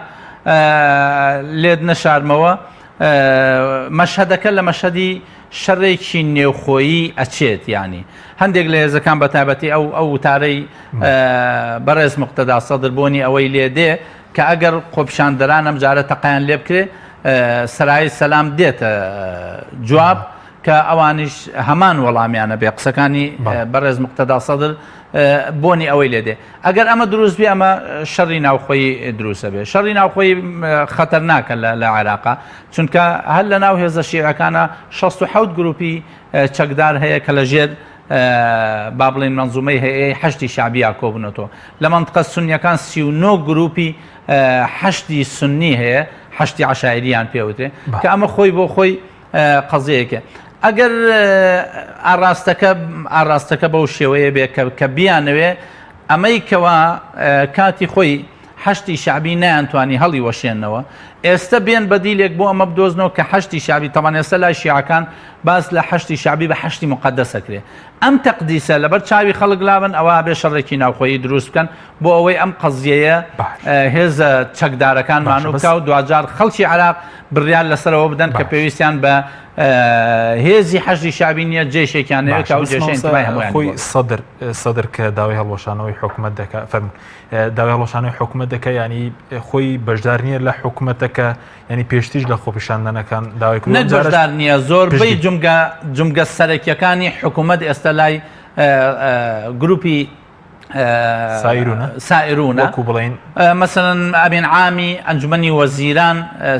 لێت نەشارمەوە مەشهەدەکە لە مەشهەدی شەڕێکی نێوخۆیی ئەچێت ینی هەندێک لە هێزەکان بە تایبەتی ئەو وتارەی بەڕێز موقتەدا سەدر بۆنی ئەوەی لێ دێ کە ئەگەر خۆپیشاندەران ئەم جارە تەقەیان لێ بکرێ سرای سەلام دێتە جواب کە ئەوانیش هەمان وەڵامیانە بێ قسەکانی بەڕێز موقتەدا سەدر بۆنی ئەوەی لێ دێ ئەگەر ئەمە دروست بێ ئەمە شەڕی ناوخۆی دروستە بێ شەڕی ناوخۆی خەتەرناکە لە عێراقا چونکە هەر لە ناو هێزە شیعەکانە 67 گروپی چەکدار هەیە کە لەژێر با بڵێن منزومەی هەیە حەشتی شعبیە کۆبوونەوە لە مەنتقە سونیەکان 39 گروپی حەشتی سنی هەیە حەشتی عەشایریان پێوترێ کە ئەمە خۆی بۆ خۆی قەزەیەکە ئەگەر ئاراستەکە بەو شێوەیە بێ کە بیانەوێ ئەمەی کەوا کاتی خۆی حەشتی شعبی نەیانتوانی هەڵی وەشێنەوە ئێستا بێن بەدیلێک بۆ ئەمە بدۆزنەوە کە حەشتی شعبی تەمان ئێستا لای شیعەکان باس لە حەشتی شعبی بە حەشتی مقەدەسەکرێ ئەم تەقدیسە لەبەر چاوی خەڵک لابن ئەوە بێ شەڕێکی ناوخۆیی دروست بکەن بۆ ئەوەی ئەم قەزیەیە هێزە چەکدارەکان مانوو و دوجار خەڵکی عراق بڕیان لەسەرەوە بدەن کە پێویستیان بە هێزی حەشتی شعبی نییە جێشێکیان نەوێت ئەو جێشەی خۆی سەدر کە داوای هەڵوەشانەوەی حکوومەت دەکات فەرموو داوای هەڵوەشانەوەی حکوومەت دەکە ینی خۆی بەشدار نییە لە حکوومەتەکە ینی پێشتیش لە خۆپیشاندنەکان داوای بەشدار نییە زۆربەی جمگە سەرەکیەکانی حکوومەت ئێستا لای گروپی سائرونە بڵین مەسەڵەن ئەبین عامی ئەنجومەنی وەزیران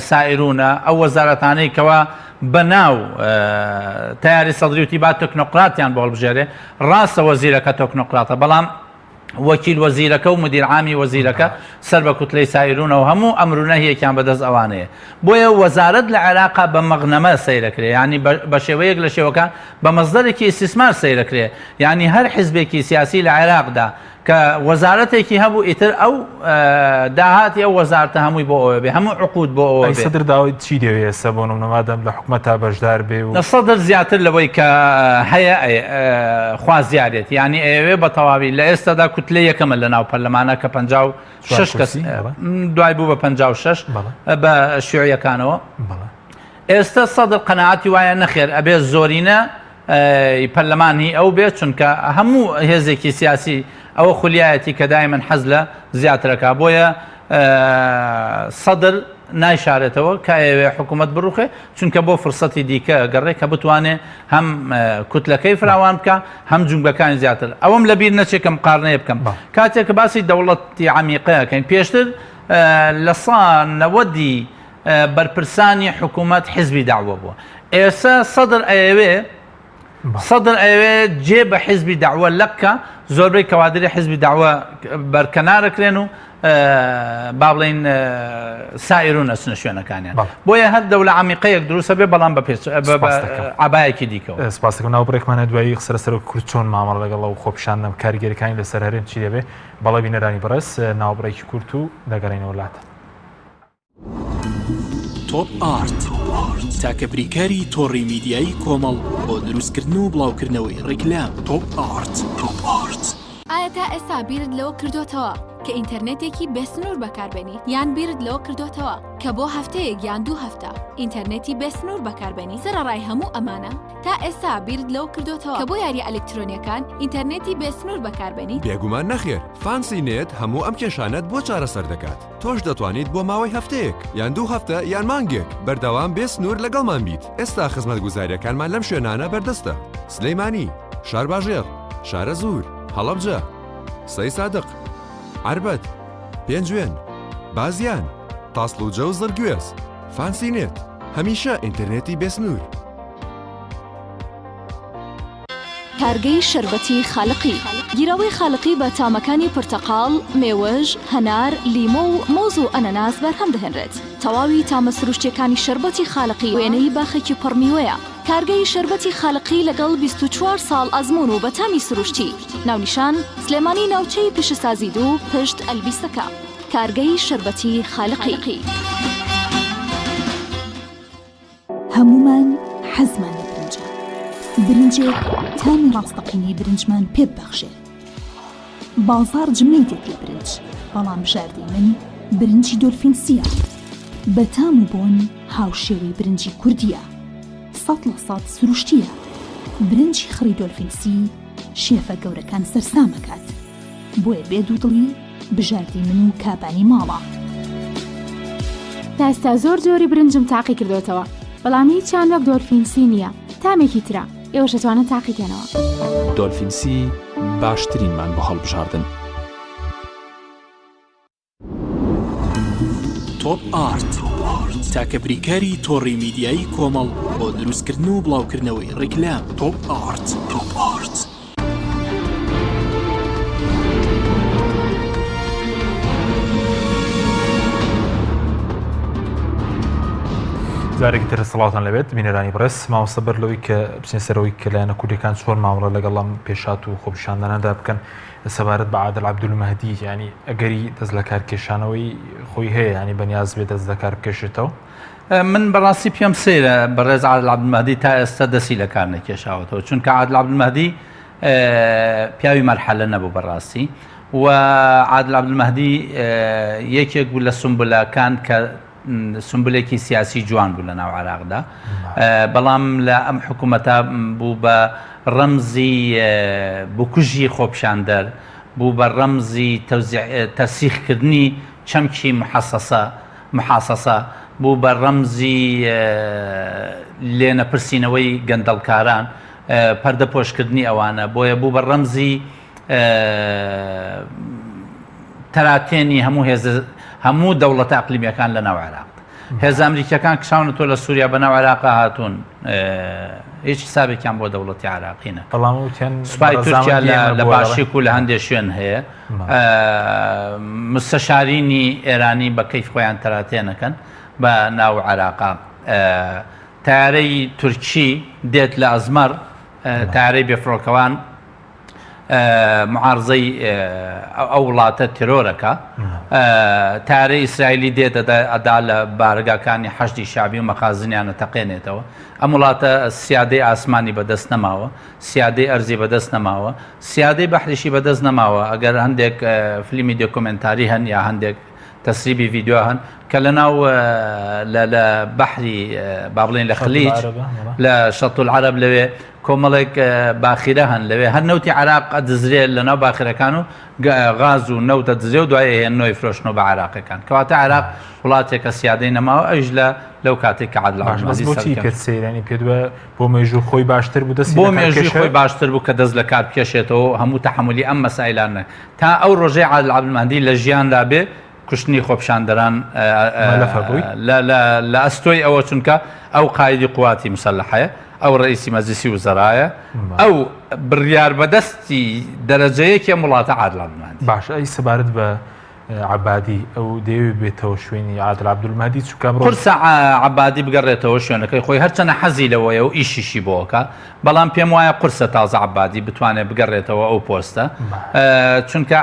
سائرونە ئەو وەزارەتانەی کەوا بەناو تیاری سەدری وتی با تۆکنۆقراتیان بۆ هەڵبژێرێ ڕاستە وەزیرەکە تۆکنۆقراتە بەڵام وەکیل وەزیرەکە و مدیر عامی وەزیرەکە سەر بە کوتلەی سائرونەوە هەموو ئەمرونەهیەکیان بەدەست ئەوانەیە بۆیە وەزارەت لە عێراقا بە مەغنەمە سەیرەکرێ ینی بە شێوەیەک لە شێوەکان بە مەزدەرێکی ئیستیسمار سەیرەکرێ ینی هەر حیزبێکی سیاسی لە عێراقدا کە وەزارەتێکی هەبوو ئیتر ئەو داهاتی ئەو وەزارتە هەمووی بۆ ئەوە بێ هەموو عقود بۆ ئەوە سەدر داوای چی دەوێت ئێستا بۆ نمادەم لە حکوومەتتا بەشدار بێ و سەدر زیاتر لەوەی کە هەیە خوازیارێت ینی ئەوێ بە تەواوی لە ئێستادا کوتلە یەکەمە لە ناو پەرلەمانە کە 56 کەس دوای بوو بە 56 بە شیوعیەکانەوە ئێستا سەدر قەنەعەتی وایە نەخێر ئەبێ زۆرینە پەرلەمانی ئەو بێت چونکە هەموو هێزێکی سیاسی ئەوە خولیایەتی کە دایمەن حەز لە زیاترەکە بۆیە سەدر نایشارێتەوە کە ئەوێ حکوومەت بڕوخێ چونکە بۆ فرسەتی دیکە گەڕێ کە بتوانێ هەم کوتلەکەی فراوان بکە هەم جونگەکانی زیاتر ئەوەم لەبیر نەچێکم قارنەیە بکەم کاتێک باسی دەوڵەتی عەمیقەکەین پێشتر لە ساڵ 90 بەرپرسانی حکوومەت حیزبی داوە بووە ئێستا سەدر ئەوێ جێ بە حیزبی داوە لەکە زۆربەی کەوادری حیزبی داوە بەرکەنارەکرێن و با بڵێن سایر و نەچنە شوێنەکانیان بۆیە هەر دەولە عمیقەیەک دروستە بێ بەڵام بە عەبایەکی دیکەوە. سپاس دەکەم. ناو بڕێکمانە دوایی قسە لەسەر کورد چۆن مامەڵە لەگەڵ ئەو خۆپیشاندنە کاریگەریەکانی لەسەر هەرێم چی دەبێ بەڵێ بینەرانی بەڕێز ناوبڕێکی کورد و دەگەڕێنەوە وڵاتە. تۆپ ئارت تاکە بریکاری تۆڕی میدیایی کۆمەڵ بۆ دروستکردن و بڵاوکردنەوەی ڕیکلام. تۆپ ئارت. ئایا تا ئێستا بیرت لەوە کردوتەوە کە ئینتەرنێتێکی بێسنوور بەکاربێنی یان بیرت لەوە کردوتەوە کە بۆ هەفتەیەک یان 2 هەفتە ئینتەرنێتی بێسنوور بەکاربێنی سەرڕای هەموو ئەمانە تا ئێستا بیرت لەوە کردوتەوە کە بۆ یاری ئەلکترۆنیەکان ئینتەرنێتی بێسنوور بەکاربێنی؟ بێگومان نەخێر، فانسی نێت هەموو ئەم کێشانەت بۆ چارەسەر دەکات. تۆش دەتوانیت بۆ ماوەی هەفتەیەک یان 2 هەفتە یان مانگێک بەردەوام بێسنوور لەگەڵمان بیت. ئێستا خزمەتگوزاریەکانمان لەم شوێنانە بەردەستە: سلەیمانی، شارباژێر، شارە زوور، هەڵەبجە، سەی سادق، عربەت، پێنجوێن، بازیان، تاسڵوجە و زەرگوێز. فانسی نێت، هەمیشە ئینتەرنێتی بێسنوور. کارگەی شربەتی خاڵقی گیرەوەی خاڵقی بە تامەکانی پرتەقاڵ، مێوەژ، هەنار، لیمۆ و مۆز و ئەنەناس بەرهەم دەهێنرێت. تەواوی تامە سروشتیەکانی شربەتی خاڵقی وێنەی باخێکی پڕمیوەیە. کارگەی شربەتی خاڵقی لەگەڵ 24 ساڵ ئەزمون و بەتامی سروشتی. ناونیشان سلێمانی ناوچەی پیشەسازی دوو پشت ئەلبیسەکە. کارگەی شربەتی خاڵقی. هەمومان حەزمان لە برنجە. برنجێک تامی ڕاستەقینەی برنجمان پێ ببەخشێت. بازار جمەی دێت لە برنج، بەڵام بژاردەی من برنجی دۆلفینسیە. بەتام و بۆن هاوشێوەی برنجی کوردیە. 100% سروشتیە. برنجی خڕی دۆلفینسی شێفە گەورەکان سەرسامەکات. بۆیە بێدوودڵی بژاردەی من و کابانی ماڵە. تا ئێستا زۆر جۆری برنجم تاقی کردوێتەوە، بەڵام هیچیان وەک دۆلفینسی نییە. تامێکی ترە ئێوەش دەتوانن تاقیکەنەوە. دۆلفینسی باشترینمان بۆ هەڵبژاردن. تۆپ ئارت تاکە بریکاری تۆڕی میدیایی کۆمەڵ بۆ دروستکردن و بڵاوکردنەوەی ڕیکلام. تۆپ ئارت. جارێکی تر سەڵاتان لەبێت بینەرانی بەڕێز ماوەستە بەر لەوەی کە بچین سەرەوەی کە لایەنە کوردەکان چۆن مامەڵە لەگەڵام پێشات و خۆپیشاندانەدا بکەن سەبارەت بە عادل عەبدولمەهدی، ینی ئەگەری دەست لە کارکێشانەوەی خۆی هەیە، ینی بەنیاز بێت دەست لە کار بکێشێتەوە. من بەڕاستی پێم سەیرە بەڕێز عادل عەبدولمەهدی تا ئێستا دەستی لە کار نەکێشاوەتەوە، چونکە عادل عەبدولمەهدی پیاوی مەرحەلە نەبوو بەڕاستی، و عادل عەبدولمەهدی یەکێک بوو لە سنبولەکان کە سنبولێکی سیاسی جوان بوو لە ناو عێراقدا، بەڵام لە ئەم حکوومەتە بوو بە ڕەمزی بکوژی خۆپیشاندەر، بوو بە ڕەمزی تەسیخکردنی چەمکی محاسەسە، بوو بە ڕەمزی لێنەپرسینەوەی گەندەڵکاران، پەردە پۆشکردنی ئەوانە، بۆیە بوو بە ڕەمزی تەراتێنی هەموو دەوڵەتە ئەقلیمیەکان لە ناو عێراق. هێز ئەمریکیەکان کشاونەوە لە سووریا بە ناو عێراقا هاتوون، هیچ حسابێکیان بۆ دەوڵەتی عێراقینە. سوپای تورکیا لە باشیک و لە هەندێک شوێن هەیە. مستەشارینی ئێرانی بە کەیف خۆیان تەراتێنەکەن بە ناو عێراقا. تارەی تورکی دێت لە ئەزمەر، تارەی بێفڕۆکەوان معارزەی ئەو وڵاتە تیرۆرەکە. تارەی ئیسرائیلی دێتە ئەدا لە بارگاکانی حەشتی شعبی و مەخازنیانە تەقێنێتەوە. ئەم وڵاتە سیادەی ئاسمانی بەدەست نەماوە، سیادەی ئەرزی بەدەست نەماوە، سیادەی بەحریشی بەدەست نەماوە. ئەگەر هەندێک فیلمی دۆکومنتاری هەن یا هەندێک تەسریبی ڤیدیۆ هەن کە لەناو لە بەحری با بڵێن لە خلیج لە شەط العەرەب لەوێ کۆمەڵێک باخیرە هەن لەوێ هەر نەوتی عێراق ئەدزرێت لەناو باخیرەکان و غاز و نەوت دەدزرێ و دوای هێنەوەی فرۆشتنەوە بە عێراقیەکان، کەواتە عێراق وڵاتێکە سیادەی نەماوە. ئەویش لەو کاتێک کە عادل عەبدولمەهدی کرد سەیرانی پێدوە بۆ مێژوو خۆی باشتر بوو، دەستی بۆ مێژووی خۆی باشتر بوو کە دەست لە کار بکێشێتەوە هەموو تەحملی ئەم مەسائلانە تا ئەو ڕۆژەی عادل عەبدولمەهدی لە ژیاندا بێ کوشتنی خۆپیشاندەران مەلەفە بووی؟ لە ئەستۆی ئەوە چونکە ئەو قایدی قواتی مسلحەیە، ئەو ڕئیسی مەجلیسی وزەرایە، ئەو بڕیار بەدەستی دەرەجەیەکی وڵاتە عادڵانماندی. باش ئەی سەبارەت بە عبادی ئەو دەیەوێت بێتەوە شوێنی عادل عەبدولمەهدی چونکە قورسە عبادی بگەڕێتەوە شوێنەکەی خۆی هەرچەنە حەزی لەوەیە و ئیشیشی بۆکە، بەڵام پێم وایە قورسە تازە عبادی بتوانێت بگەڕێتەوە ئەو پۆستە، چونکە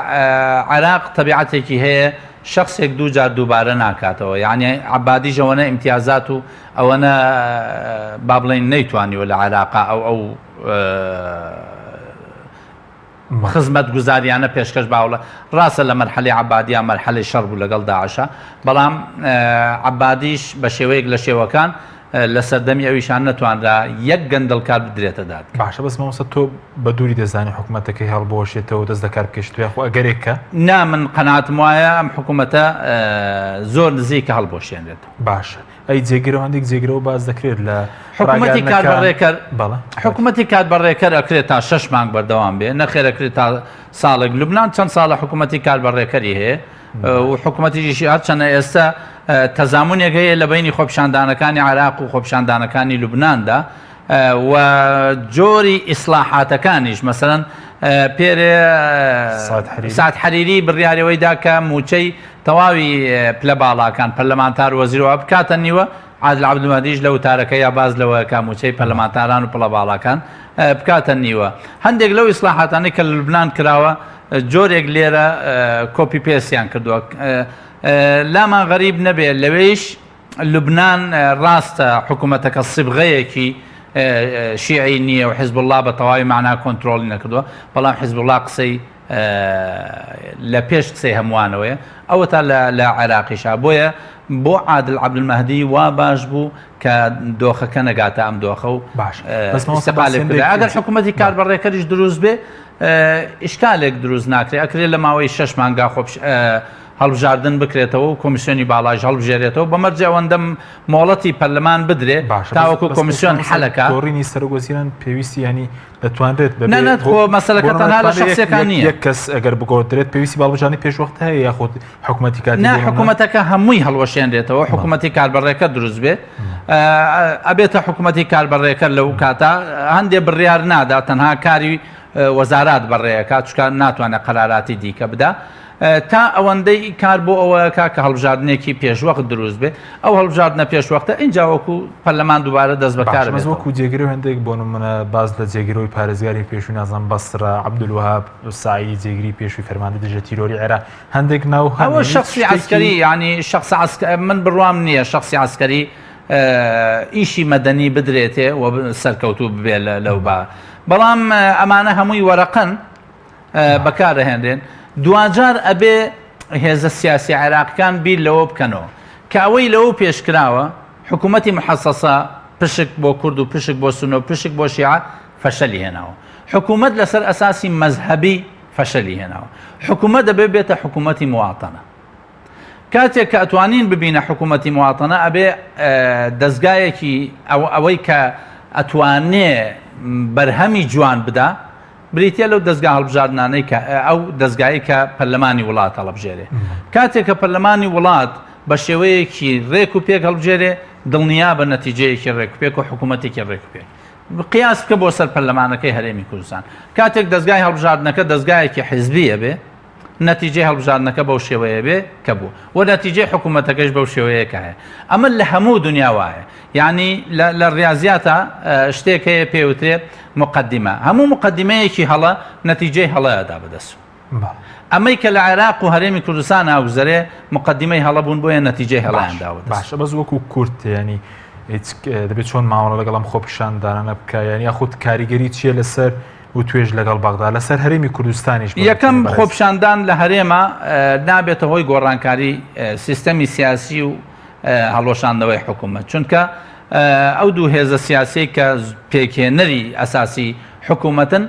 عێراق تەبیعەتێکی هەیە شخصێک دوو جار دووبارە ناکاتەوە، یعنی عبادی ژەوەنە ئیمتیازات و ئەوەنە با بڵێن نەیتوانیوە لە عێراقا ئەو خزمەت گوزاریانە پێشکەش باوڵە ڕاستە لە مەرحەلی عبادیان مەرحەلی شەڕ بوو لەگەڵ داعشە، بەڵام عبادیش بە شێوەیەک لە شێوەکان لە سەردەمی ئەویشان نەتوانرا یەک گەندەڵ کار بدرێتە داد. باشە بەس مامۆستا تۆ بە دووری دەزانی حکوومەتەکەی هەڵبۆشێتەوە دەست دەکار بکەشتوێ خۆ ئەگەرێککە نا من قەناتم وایە ئەم حکوومەتە زۆر نزیکە هەڵبۆشێنێت. باشە ئەی جێگیرەوە هەندێک جێگرەوە باز دەکرێت لە حکوومەتی کاربڕێکەر بەڵێ حکوومەتی کاربڕێکەر ئەکرێت تا 6 مانگ بەردەوام بێ نەخێرەکرێت تا ساڵێک. لوبنان چەند ساڵە حکوومەتی کاربڕێکەری هەیە و حکوومەتیشی هەرچەنە ئێستا تەزامونێک هەیە لە بینی خۆپیشاندانەکانی عێراق و خۆپیشاندانەکانی لوبناندا و جۆری ئیسلاحاتەکانیش مەسەڵەن پێرێ سات حەریری بڕیارەوەیدا کە موچەی تەواوی پلە باڵاکان پەرلەمانتار وەزیرەوە بکاتە نیوە عادل عەبدولمەهدیش لە وتارەکە یا باز لەوە کە موچەی پەرلەمانتاران و پڵە باڵاکان بکاتە نیوە. هەندێک لەو ئیسلاحاتانەی کە لە لوبنان کراوە جۆرێک لێرە کۆپی پێسیان کردووە. لامان غەریب نەبێت لەوێش لوبنان ڕاستە حکوومەتەکە سیبغەیەکی شیعی نییە و حیزب الله بە تەواوی معنا کۆنتترۆلی نەکردووە، بەڵام حیزب الله قسەی لە پێش قسەی هەمووانەوەیە ئەوە تا لە عێراقیشا. بۆیە بۆ عادل عەبدولمەهدی وا باش بوو کە دۆخەکە نەگاتە ئەم دۆخە و استقالێک بدە. ئەگەر حکوومەتی کاربڕێکەریش دروست بێ ئیشکالێک دروست ناکرێت، ئەکرێت لە ماوەی 6 مانگا هەڵبژاردن بکرێتەوە و کۆمیسیۆنی باڵاژ هەڵبژێرێتەوە بەمەرجێ ئەوەندەم مۆڵەتی پەرلەمان بدرێ تاوەکو کۆمیسیۆن حەلەکە. گۆڕینی سەرۆکوەزیران پێویستی ینی دەتوانرێت خۆ مەسەلەکە تەنها لە شخصیەکان نییە. یەک کەس ئەگەر بگۆدرێت پێویستی باڵبژانی پێشوەخت هەیە یاخۆ حکوومەتی کاتی نا حکوومەتەکە هەمووی هەڵوەشێنرێتەوە حکوومەتی کاربڕێکە دروست بێ ئەبێتە حکوومەتی کاربڕێکە لەو کاتە هەندێ بڕیار نادا تەنها کاری وەزارات بەڕێیەکە چکە ناتوانێت قەراراتی دیکە بدا تا ئەوەندەی کار بۆ ئەوەکە کە هەڵبژاردنێکی پێشوەخت دروست بێ. ئەو هەڵبژاردنە پێشوەختە اینجا وەکو پەرلەمان دووبارە دەست بەکار بێت. وەکو جێگیرە هەندێک بۆ نمونە باز لە جێگیرەوەی پارێزگاری پێشووی نازان بەسرە عەبدولوهاب ساعیدی جێگیری پێشووی فەرماندە دژە تیرۆری عێراق هەندێک ناو ئەوە شخصی عسکەری ینی شخص من بڕوام نییە شخصی عسکەری ئیشی مەدەنی بدرێتێ و سەرکەوتوو ببێ لەو با، بەڵام ئەمانە هەمووی وەرەقەن بەکارەهێنرێن. دوجار ئەبێ هێزە سیاسی عێراقیەکان بیر لەوە بکەنەوە کە ئەوەی لەوە پێشکراوە حکوومەتی محەسەسە پشک بۆ کورد و پشک بۆ سونە و پشک بۆ شیعە فەشەلی هێناوە. حکوومەت لەسەر ئەساسی مەزهەبی فەشەلی هێناوە. حکوومەت دەبێ بێتە حکوومەتی مواتەنە. کاتێک کە ئەتوانین ببینە حکوومەتی مواتەنە ئەبێ دەستگایەکی ئەوەی کە ئەتوانێ بەرهەمی جوان بدا بریتە لەو دەستگا هەڵبژاردنانەی کە ئەو دەستگایی کە پەرلەمانی وڵات هەڵبژێرێ. کاتێک کە پەرلەمانی وڵات بە شێوەیەکی ڕێک و پێک هەڵبژێرێ دڵنیا بە نەتیجەیەکی ڕێک و پێک و حکوومەتێکی ڕێک و پێک قیاس بکە بۆ سەر پەرلەمانەکەی هەرێمی کوردستان. کاتێک دەستگای هەڵبژاردنەکە دەستگایەکی حیزبیە بێ نەتیجەی هەڵبژاردنەکە بەو شێوەیە بێ کە بوو و نەتیجەی حکوومەتەکەش بەو شێوەیەکە هەیە. ئەمە لە هەموو دنیا وایە، یعنی لە ڕاضیاتە شتێک هەیە پێوترێت مقدمە، هەموو مقدمەیەکی هەڵە نەتیجەی هەڵەیەدا بەدەست. ئەمەی کە لە عێراق و هەرێمی کوردستان ئاگوزارێ مقدمەی هەڵەبوون بۆیە نەتیجەی هەڵەیانداوە. باشە بەس وەکو کورد ینی دەبێت چۆن ماوەڵە لەگەڵم خۆپیشاندانانە بکە ینی یاخود کاریگەری چیە لەسەر و توێژ لەگەڵ بەغدا لەسەر هەرێمی کوردستانیش. یەکەم خۆپیشاندان لە هەرێمە نابێتە هۆی گۆڕانکاری سیستەمی سیاسی و هەڵۆشاندنەوەی حکوومەت، چونکە ئەو دوو هێزە سیاسی کە پێکهێنەری ئەساسی حکوومەتن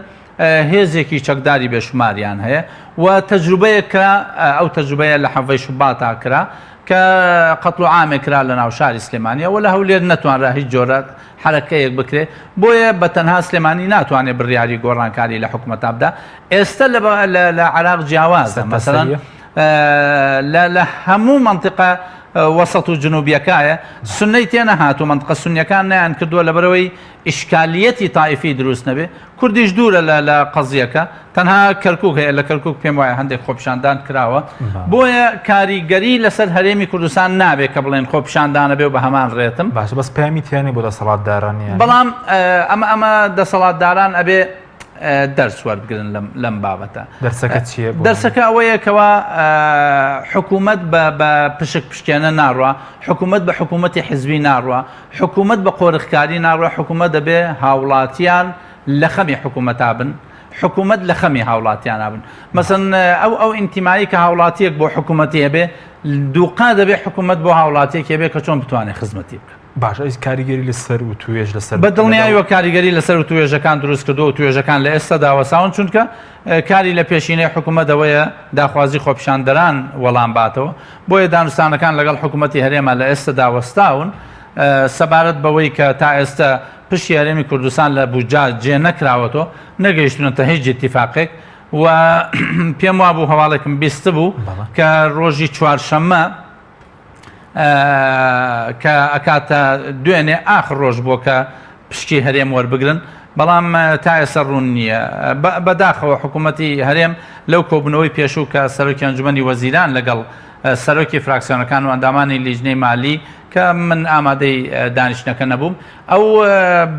هێزێکی چەکداری بێشماریان هەیە و تەجروبەیەکە ئەو تەجروبەیە لە حەڤەی شوباتا کرا کە قەتڵ و عامێکرا لە ناو شاری سلێمانیە و لە هەولێر نەتوانرا هیچ جۆرە حرەکەیەک بکرێ، بۆیە بە تەنها سلێمانی ناتوانێت بڕیاری گۆڕانکاری لە حکوومەتە بدا. ئێستا لە عێراق جیاوازە، مەسەڵەن لە هەموو منطقە وەسەط و جنوبیەکایە سنەی تێنەهات و منطقە سنیەکان نیان کردووە لەبەرەوەی ئیشکالیەتی تایفی دروست نەبێ کوردیش دوورە لە قەزیەکە تەنها کەرکووک هەیە لە کەرکووک پێم وایە هەندێک خۆپیشاندان کراوە بۆیە کاریگەری لەسەر هەرێمی کوردستان نابێت کە بڵێن خۆپیشاندانە بێ و بە هەمان ڕێتم باشە بەس پامی تیانی بۆ دەسەڵاتدارانیان بەڵام ئەمە دەسەڵاتداران ئەبێ دەرس وەربگرن لەم بابەتە دەرسەکە چییە دەرسەکە ئەوەیەکەوە حکوومەت بە پشک پشکێنە ناڕوە حکوومەت بە حکوومەتی حزبی ناڕوە حکوومەت بە قۆرخکاری ناڕوە حکوومەت دەبێ هاوڵاتیان لە خەمی حکوومەتا بن حکوومەت لە خەمی هاوڵاتیان نابن مەسن ئەو ئینتیمایی کە هاوڵاتیەک بۆ حکوومەتی هەبێ دووقا دەبێ حکوومەت بۆ هاوڵاتیەک هەبێ کە چۆن بتوانێت خزمەتی بکە باش ئەی کاریگەری لەسەر و توێژ لەسەر بە دڵنیاییوە کاریگەری لەسەر و توێژەکان دروست کردو و توێژەکان لە ئێستا داوەساون چونکە کاری لە پێشینەی حکوومەتەوەیە داخوازی خۆپیشاندەران وەڵام باتەوە بۆیە دانوستانەکان لەگەڵ حکوومەتی هەرێمە لە ئێستا داوەستاون سەبارەت بەوەی کە تا ئێستا پشتی هەرێمی کوردستان لە بوجا جێ نەکراوەتەوە نەگەیشتونەتە هیچ اتفاقێک و پێم وابوو هەواڵێکم بیست بوو کە ڕۆژی چوارشەممە کە ئەکاتە دوێنێ ئاخر ڕۆژ بووە کە پشکی هەرێم وەربگرن بەڵام تا ئێستا ڕوون نییە بەداخەوە حکوومەتی هەرێم لەو کۆبنەوەی پێشوو کە سەرۆکی ئەنجومەنی وەزیران لەگەڵ سەرۆکی فراکسیۆنەکان و ئەندامانی لیژنەی مالی کە من ئامادەی دانیشتنەکە نەبووم ئەو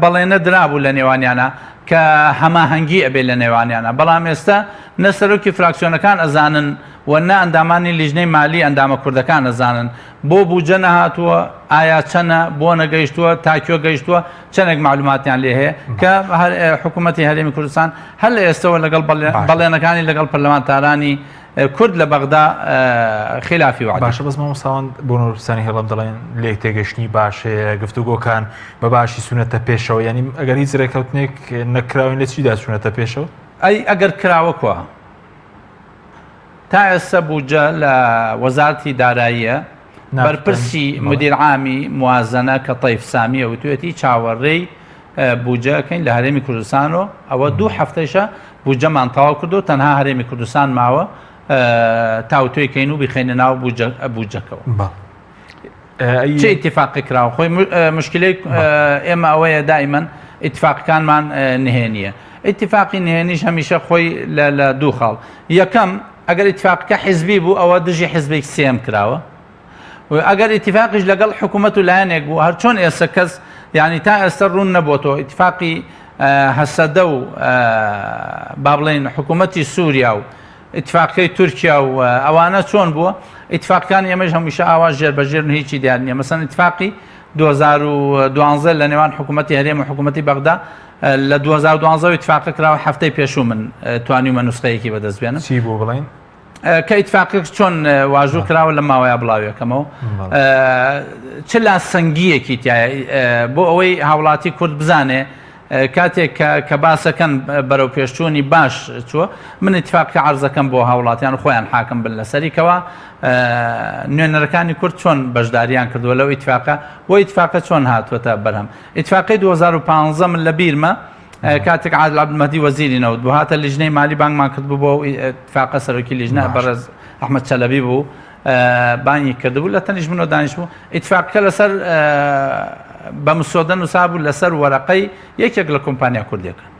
بەڵێنە درابوو لە نێوانیانە کە هەماهەنگی ئەبێ لە نێوانیانە بەڵام ئێستا نە سەرۆکی فراکسیۆنەکان ئەزانن و نە ئەندامانی لیژنەی مالی ئەندامە کوردەکان ئەزانن بۆ بوجە نەهاتووە ئایا چەنە بۆ نەگەیشتووە تاکوێ گەیشتووە چەندێک معلوماتیان لێ هەیە کە حکوومەتی هەرێمی کوردستان هەر لە ئێستەوە لەگەڵ بەڵێنەکانی لەگەڵ پەرلەمانتارانی کورد لە بەغدا خلافی وعد باشە بەس مامۆستاوان بۆ نۆرپسانی هێڵم دەڵێن لێک تێگەشتنی باشەیە گفتوگۆکان بە باشی سونەتە پێشەوە ینی ئەگەر هیچ ڕێکەوتنێک نەکراوین لە چیدا چونەتە پێشەوە ئەی ئەگەر کراوەکوە تا ئێستا بوجە لە وەزارەتی داراییە بەرپرسی مدیرعامی موازنە کە تەیف سامیە وتوێتی چاوەڕێی بوجەکەین لە هەرێمی کوردستانەوە ئەوە 2 هەفتەیشە بوجەمان تەواو کردو تەنها هەرێمی کوردستان ماوە تاوتوێکەین و بخێنە ناو بوجەکەەوە چه ئیتیفاقی کراوە خۆی مشکلەی ئێمە ئەوەیە دائیمەن ئیتیفاقەکانمان نهێنیە ئیتیفاقی نهێنیش هەمیشە خۆی لە 2 خاڵ یەکەم ئەگەر ئیتیفاقەکە حیزبی بوو ئەوە دژی حیزبێک سێم کراوە ئەگەر ئیتیفاقیش لەگەڵ حکوومەت و لایەنێک بوو هەر چۆن ئێستا کەس یعنی تا ئێستا ڕوون نەبووەوە ئیتیفاقی هەسەدە و با بڵێن حکوومەتی سووریا و ئیتیفاقەکەی تورکیا و ئەوانە چۆن بووە ئیتیفاقەکان ئێمەش هەمیشە ئاواز ژێربەژێر هیچی دیار نییە مەسەن ئیتیفاقی 2012 لە نێوان حکوومەتی هەرێم و حکوومەتی بەغدا لە 2012 ئیتیفاقە کراوە هەفتەی پێشوو من توانیمە نوسخەیەکی بەدەست بێنم چی بوو بڵێن کە ئیتفاقێک چۆن واژوو کراوە لە ماوەیە بڵاویەکەمەوە چ لا سەنگیەکی تایە بۆ ئەوەی هاوڵاتی کورد بزانێ کاتێک کە باسەکەن بەرەو پێشچوونی باش چووە من ئیتفاقکە عەرزەکەم بۆ هاوڵاتیان خۆیان حاکم بن لەسەریکەوە نوێنەرەکانی کورد چۆن بەشداریان کردووە لەو ئیتفاقە بۆ ئیتفاقە چۆن هاتووەتە بەرهەم ئیتفاقی 2015 من لە بیرمە کاتێک عادل عەبدولمەهدی وەزیرینەوە دوو هاتە لیژنەی مالی بانگمان کرد بوو بۆ ئیتفاقە سەرۆکی لیژنە بەڕێز ئەحمەد چەلەبی بوو بانگی کردبوو لە تەنیش منەوە دانیش بوو ئیتفاقەکە لەسەر بە مسۆدە نووسابوو لەسەر وەرەقەی یەکێک لە کۆمپانیا کوردیەکان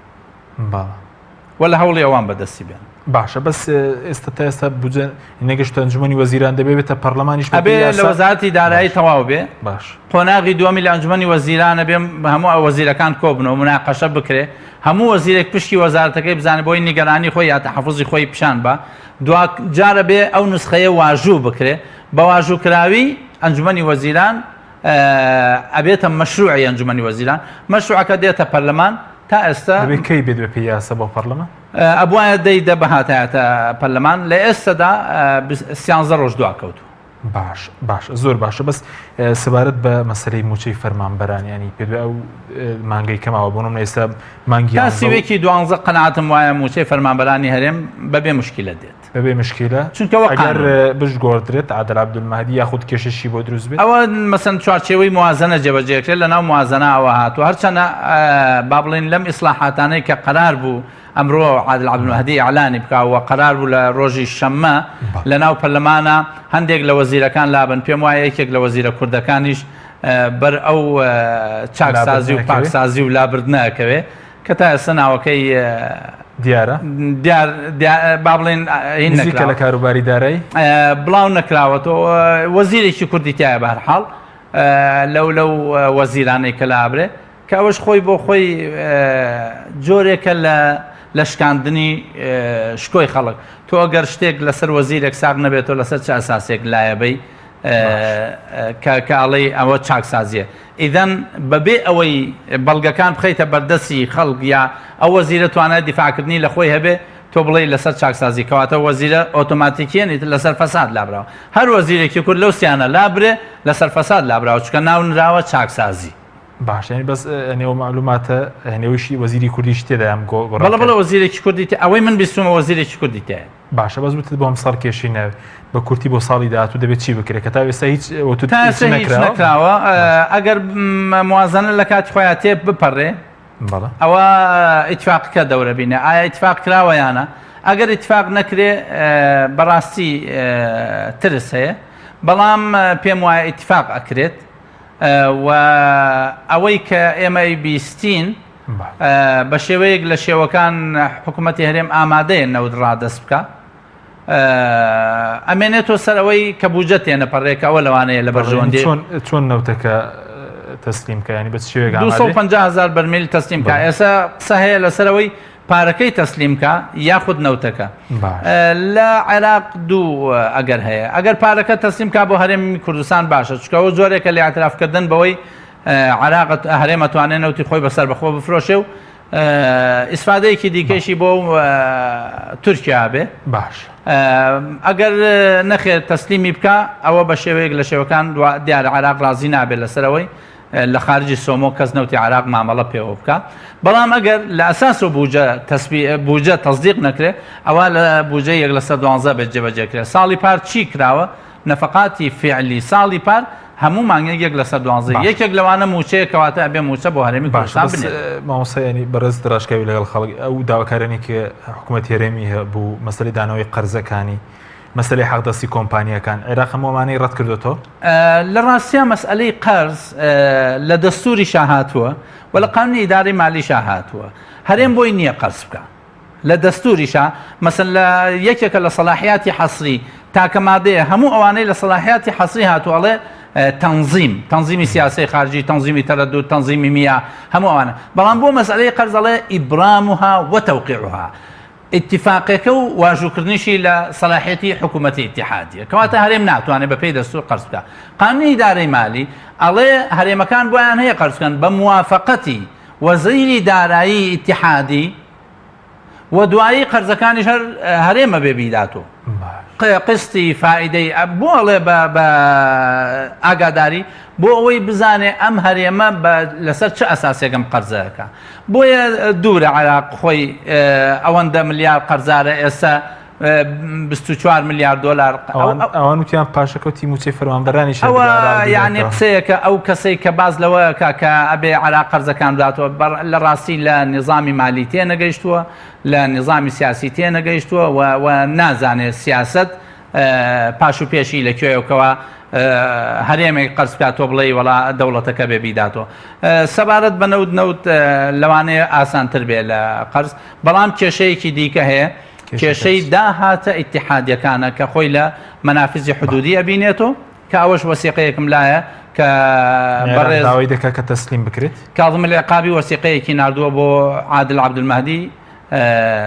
وە لە هەوڵی ئەوان بەدەستی بێن باشە بەس ئێستا تا ئێستا بجە نەگەشتە ئەنجومەنی وەزیران دەبێتە پەرلەمانیش ئەبێ لە وەزارەتی دارایی تەواو بێ باش قۆناغی دووەمی لە ئەنجومەنی وەزیرانە بێ هەموو ئەو وەزیرەکان کۆبنەوە مناقەشە بکرێ هەموو وەزیرێک پشتی وەزارەتەکەی بزانێ بۆی نیگەرانی خۆی یا تەحەفوزی خۆی پیشان بە دو جارە بێ ئەو نسخەیە واژوو بکرێ بە واژووکراوی ئەنجومەنی وەزیران ئەبێتە مەشروعی ئەنجومەنی وەزیران مەشروعەکە دێتە پەرلەمان تا ئێستا کەی بێت بە پێیاسە بۆ پەرلەمان ئەبوایە دەیدە بەهاتایەتە پەرلەمان لە ئێستادا 13 ڕۆژ دواکەوتوە باش زۆر باشە بەس سەبارەت بە مەسەلەی موچەی فەرمانبەرانیانی پێ ئەو مانگەی کەماوە بۆنم ئێستا مانگی سیوێکی 12 قەناعەتم وایە موچەی فەرمانبەرانی هەرێم بەبێ مشکلە دێت بەبێ مشکلە چونکەوە ئەگەر بشگۆڕدرێت عادل عەبدولمەهدی یاخود کێشەشی بۆ دروست بێت ئەوە مەسەن چوارچێوەی موازنە جێبەجێکرێت لە ناو موازنە ئەوە هاتووە هەرچەندە با بڵێن لەم ئیسلاحاتانەی کە قەرار بوو ئەمڕۆ عادل عەبدولمەهدی ئیعلانی بکاوە قەرار بوو لە ڕۆژی شەممە لە ناو پەرلەمانە هەندێک لە وەزیرەکان لابن پێم وایە یەکێک لە وەزیرە کوردەکانیش بەر ئەو چاکسازی و پاکسازی و لابردنەکەوێ کە تا ئێستا ناوەکەی دیارە با بڵێن نزیکە لە کاروباری دارایی بڵاو نەکراوەتەوە وەزیرێکی کوردی تایە بە هەرحاڵ لەو وەزیرانەی کە لابرێ کە ئەوەش خۆی بۆ خۆی جۆرێکە لە شکاندنی شکۆی خەڵک تۆ ئەگەر شتێک لەسەر وەزیرێک ساغ نەبێتەوە لەسەر چ ئەساسێک لایەبەی کاڵی ئەوە چاکسازیە ئیدەن بەبێ ئەوەی بەڵگەکان بخەیتە بەردەستی خەڵک یا ئەو وەزیرە توانێت دیفاعکردنی لە خۆی هەبێ تۆ بڵێ لەسەر چاکسازی کەواتە وەزیرە ئۆتۆماتیکیێنیت لەسەر فەساد لابراوە هەر وەزیرێکی کورد لەو سیانە لابرێ لەسەر فەساد لابراوە چکە ناونراوە چاکسازی باشێنی بەس نێو معلوماتە هەنێویشی وەزیری کوردیش تێدایم بەڵە وەزیرێکی کوردی ئەوەی من بیستمە وەزیرێکی کوردی تایە باشە بەس وتت بۆم ساڵ کێشی ناوێ بە کورتی بۆ ساڵی داهاتوو دەبێت چی بکرێت کە تا ئێستا هیچ نەکراوە ئەگەر موازنە لە کاتی خۆیان تێ بپەڕێ ئەوە ئیتفاقەکە دەورە بینە ئایا ئیتفاق کراوە یانە ئەگەر ئیتفاق نەکرێ بەڕاستی ترس هەیە بەڵام پێم وایە ئیتفاق ئەکرێت و ئەوەی کە ئێمە بیستین بە شێوەیەک لە شێوەکان حکوومەتی هەرێم ئامادەیە نەود ڕادەست بکە ئەمێنێتەوە سەر ئەوەی کە بوجە تێنەپەڕێکە ئەوە لەوانەیە لە بەرژەوەندی چۆن نەوتەکە تەسلیم کە ینی بە شێوەیەک 250,000 بەرمیل تەسلیم کە ئێستا قسە هەیە لەسەرەوەی پارەکەی تەسلیمکە یاخود نەوتەکە لە عێراق دوو ئەگەر هەیە ئەگەر پارەکە تەسلیمکە بۆ هەرێمی کوردستان باشە چکەوە زۆرێکە لە ئاعترافکردن بەوەی عێراق هەرێمە توانێت نەوتی خۆی بەسەر بەخۆ بفرۆشێ و ئیسفادەیەکی دیکەشی بۆ تورکیا بێ باش ئەگەر نەخێت تەسلیمی بکە ئەوە بە شێوەیەک لە شێوەکان دیارە عێراق ڕازی نابێت لەسەرەوەی لە خارجی سۆمۆ کەس نەوتی عێراق مامەڵە پێوە بکە بەڵام ئەگەر لە ئەساس و بوجە تەصدیق نەکرێت ئەوە لە بوجە 112 بێت جێبەجێکرێت ساڵی پار چی کراوە نەفەقاتی فعلی ساڵی پار هەموو مانگە 112 یەکێک لەوانە موچەیە کەواتە ئەبێ موچە بۆ هەرێمی کوردستان بنێت مامۆستایانی بەڕێز دڕاشکاوی لەگەڵ خەڵک ئەو داواکارانی کە حکوومەت هێرێمی بوو مەسەلەی دانەوەی قەرزەکانی مەسەلەی حەقدەستی کۆمپانیەکان عێراق هەمووانەی ڕەت کردوەوە لە ڕاستیە مەسئلەی قەرز لە دەستوری شاهاتووە و لە قانونی ئیداری مالی شاهاتووە هەرێم بۆی نییە قەرز بکە لە دەستوریشە مەسەن لە یەکێکە لە سەلاحیاتی حەسری تاکە مادەیە هەموو ئەوانەی لە سەلاحیاتی حەسری هاتووەڵێ تەنظیمی سیاسی خارجی تەنظیمی تەرەدود تەنظیمی میە هەموو ئەوانە بەڵام بۆ مەسئلەی قەرزەڵێ ئیبرامها وتەوقیعها اتفاقێکە و واژووکردنیشی لە سەلاحیەتی حکوومەتی ئیتیحادیە کەواتە هەرێم ناتوانێت بەپێی دەستور قەرز بکە قانونی ئیدارەی مالی ئەڵێ هەرێمەکان بۆیان هەیە قەرز بکەن بە موافقەتی وەزیری دارایی ئیتیحادی و دوایی قەرزەکانیش هەرێمە بێ بیداتەوە قستی فائیدەی بۆڵێ بە ئاگاداری بۆ ئەوەی بزانێ ئەم هەرێمە لەسەر چه ئەساسێکم قەرزەکە بۆیە دوورە عێراق خۆی ئەوەندە ملیار قەرزارە ئێستا 24 میلیارد دلار ئەوان وتیان پاشەکەوتی موچەی فەرمانبەرانی ئەوە یعنی قسەیەکە ئەو کەسەی کە باز لەوەیەکە کە ئەبێ عێراق قەرزەکان بداتەوە لە ڕاستی لە نظامی مالی تێ نەگەیشتووە لە نظامی سیاسی تێ نەگەیشتووە و نازانێت سیاست پاش و پێشی لەکوێیەوەکەوە هەرێمێک قەرز بکاتۆ بڵێ وڵا دەوڵەتەکە بێ بیداتەوە سەبارەت بە نەوت لەوانەیە ئاسانتر بێ لە قەرز بەڵام کێشەیەکی دیکە هەیە کێشەی داهاتە ئیتیحادیەکانە کە خۆی لە مەنافزی حدودی ئەبینێتەوە کە ئەوەش وەسیقەیەکم لایە کە بەڕێزاوی دەکە کە تەسلیم بکرێت کاظم العقابی وەسیقەیەکی ناردووە بۆ عادل عەبدولمەهدی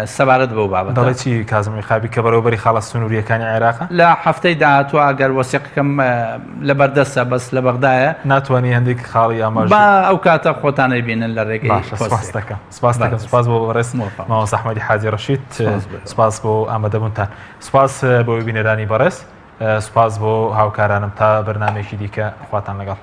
سەبارەت بەو بابەتە دەڵێ چی کاظم العقابی کە بەڕێوەبەری خاڵە سنووریەکانی عێراقە لە هەفتەی داهاتووە ئەگەر وەسیقەکەم لە بەردەستە بەس لە بەغدایە ناتوانانی هەندێک خاڵی ئاماژ با ئەو کاتە خۆتانەی بینن لە ڕێگەی سپاس بۆ بەڕێز مامۆستا ئەحمەدی حاجی ڕەشید سپاس بۆ ئامادەبوونتان سپاس بۆ بینەرانی بەڕێز سپاس بۆ هاوکارانم تا بەرنامێکی دیکە خواتان لەگەڵ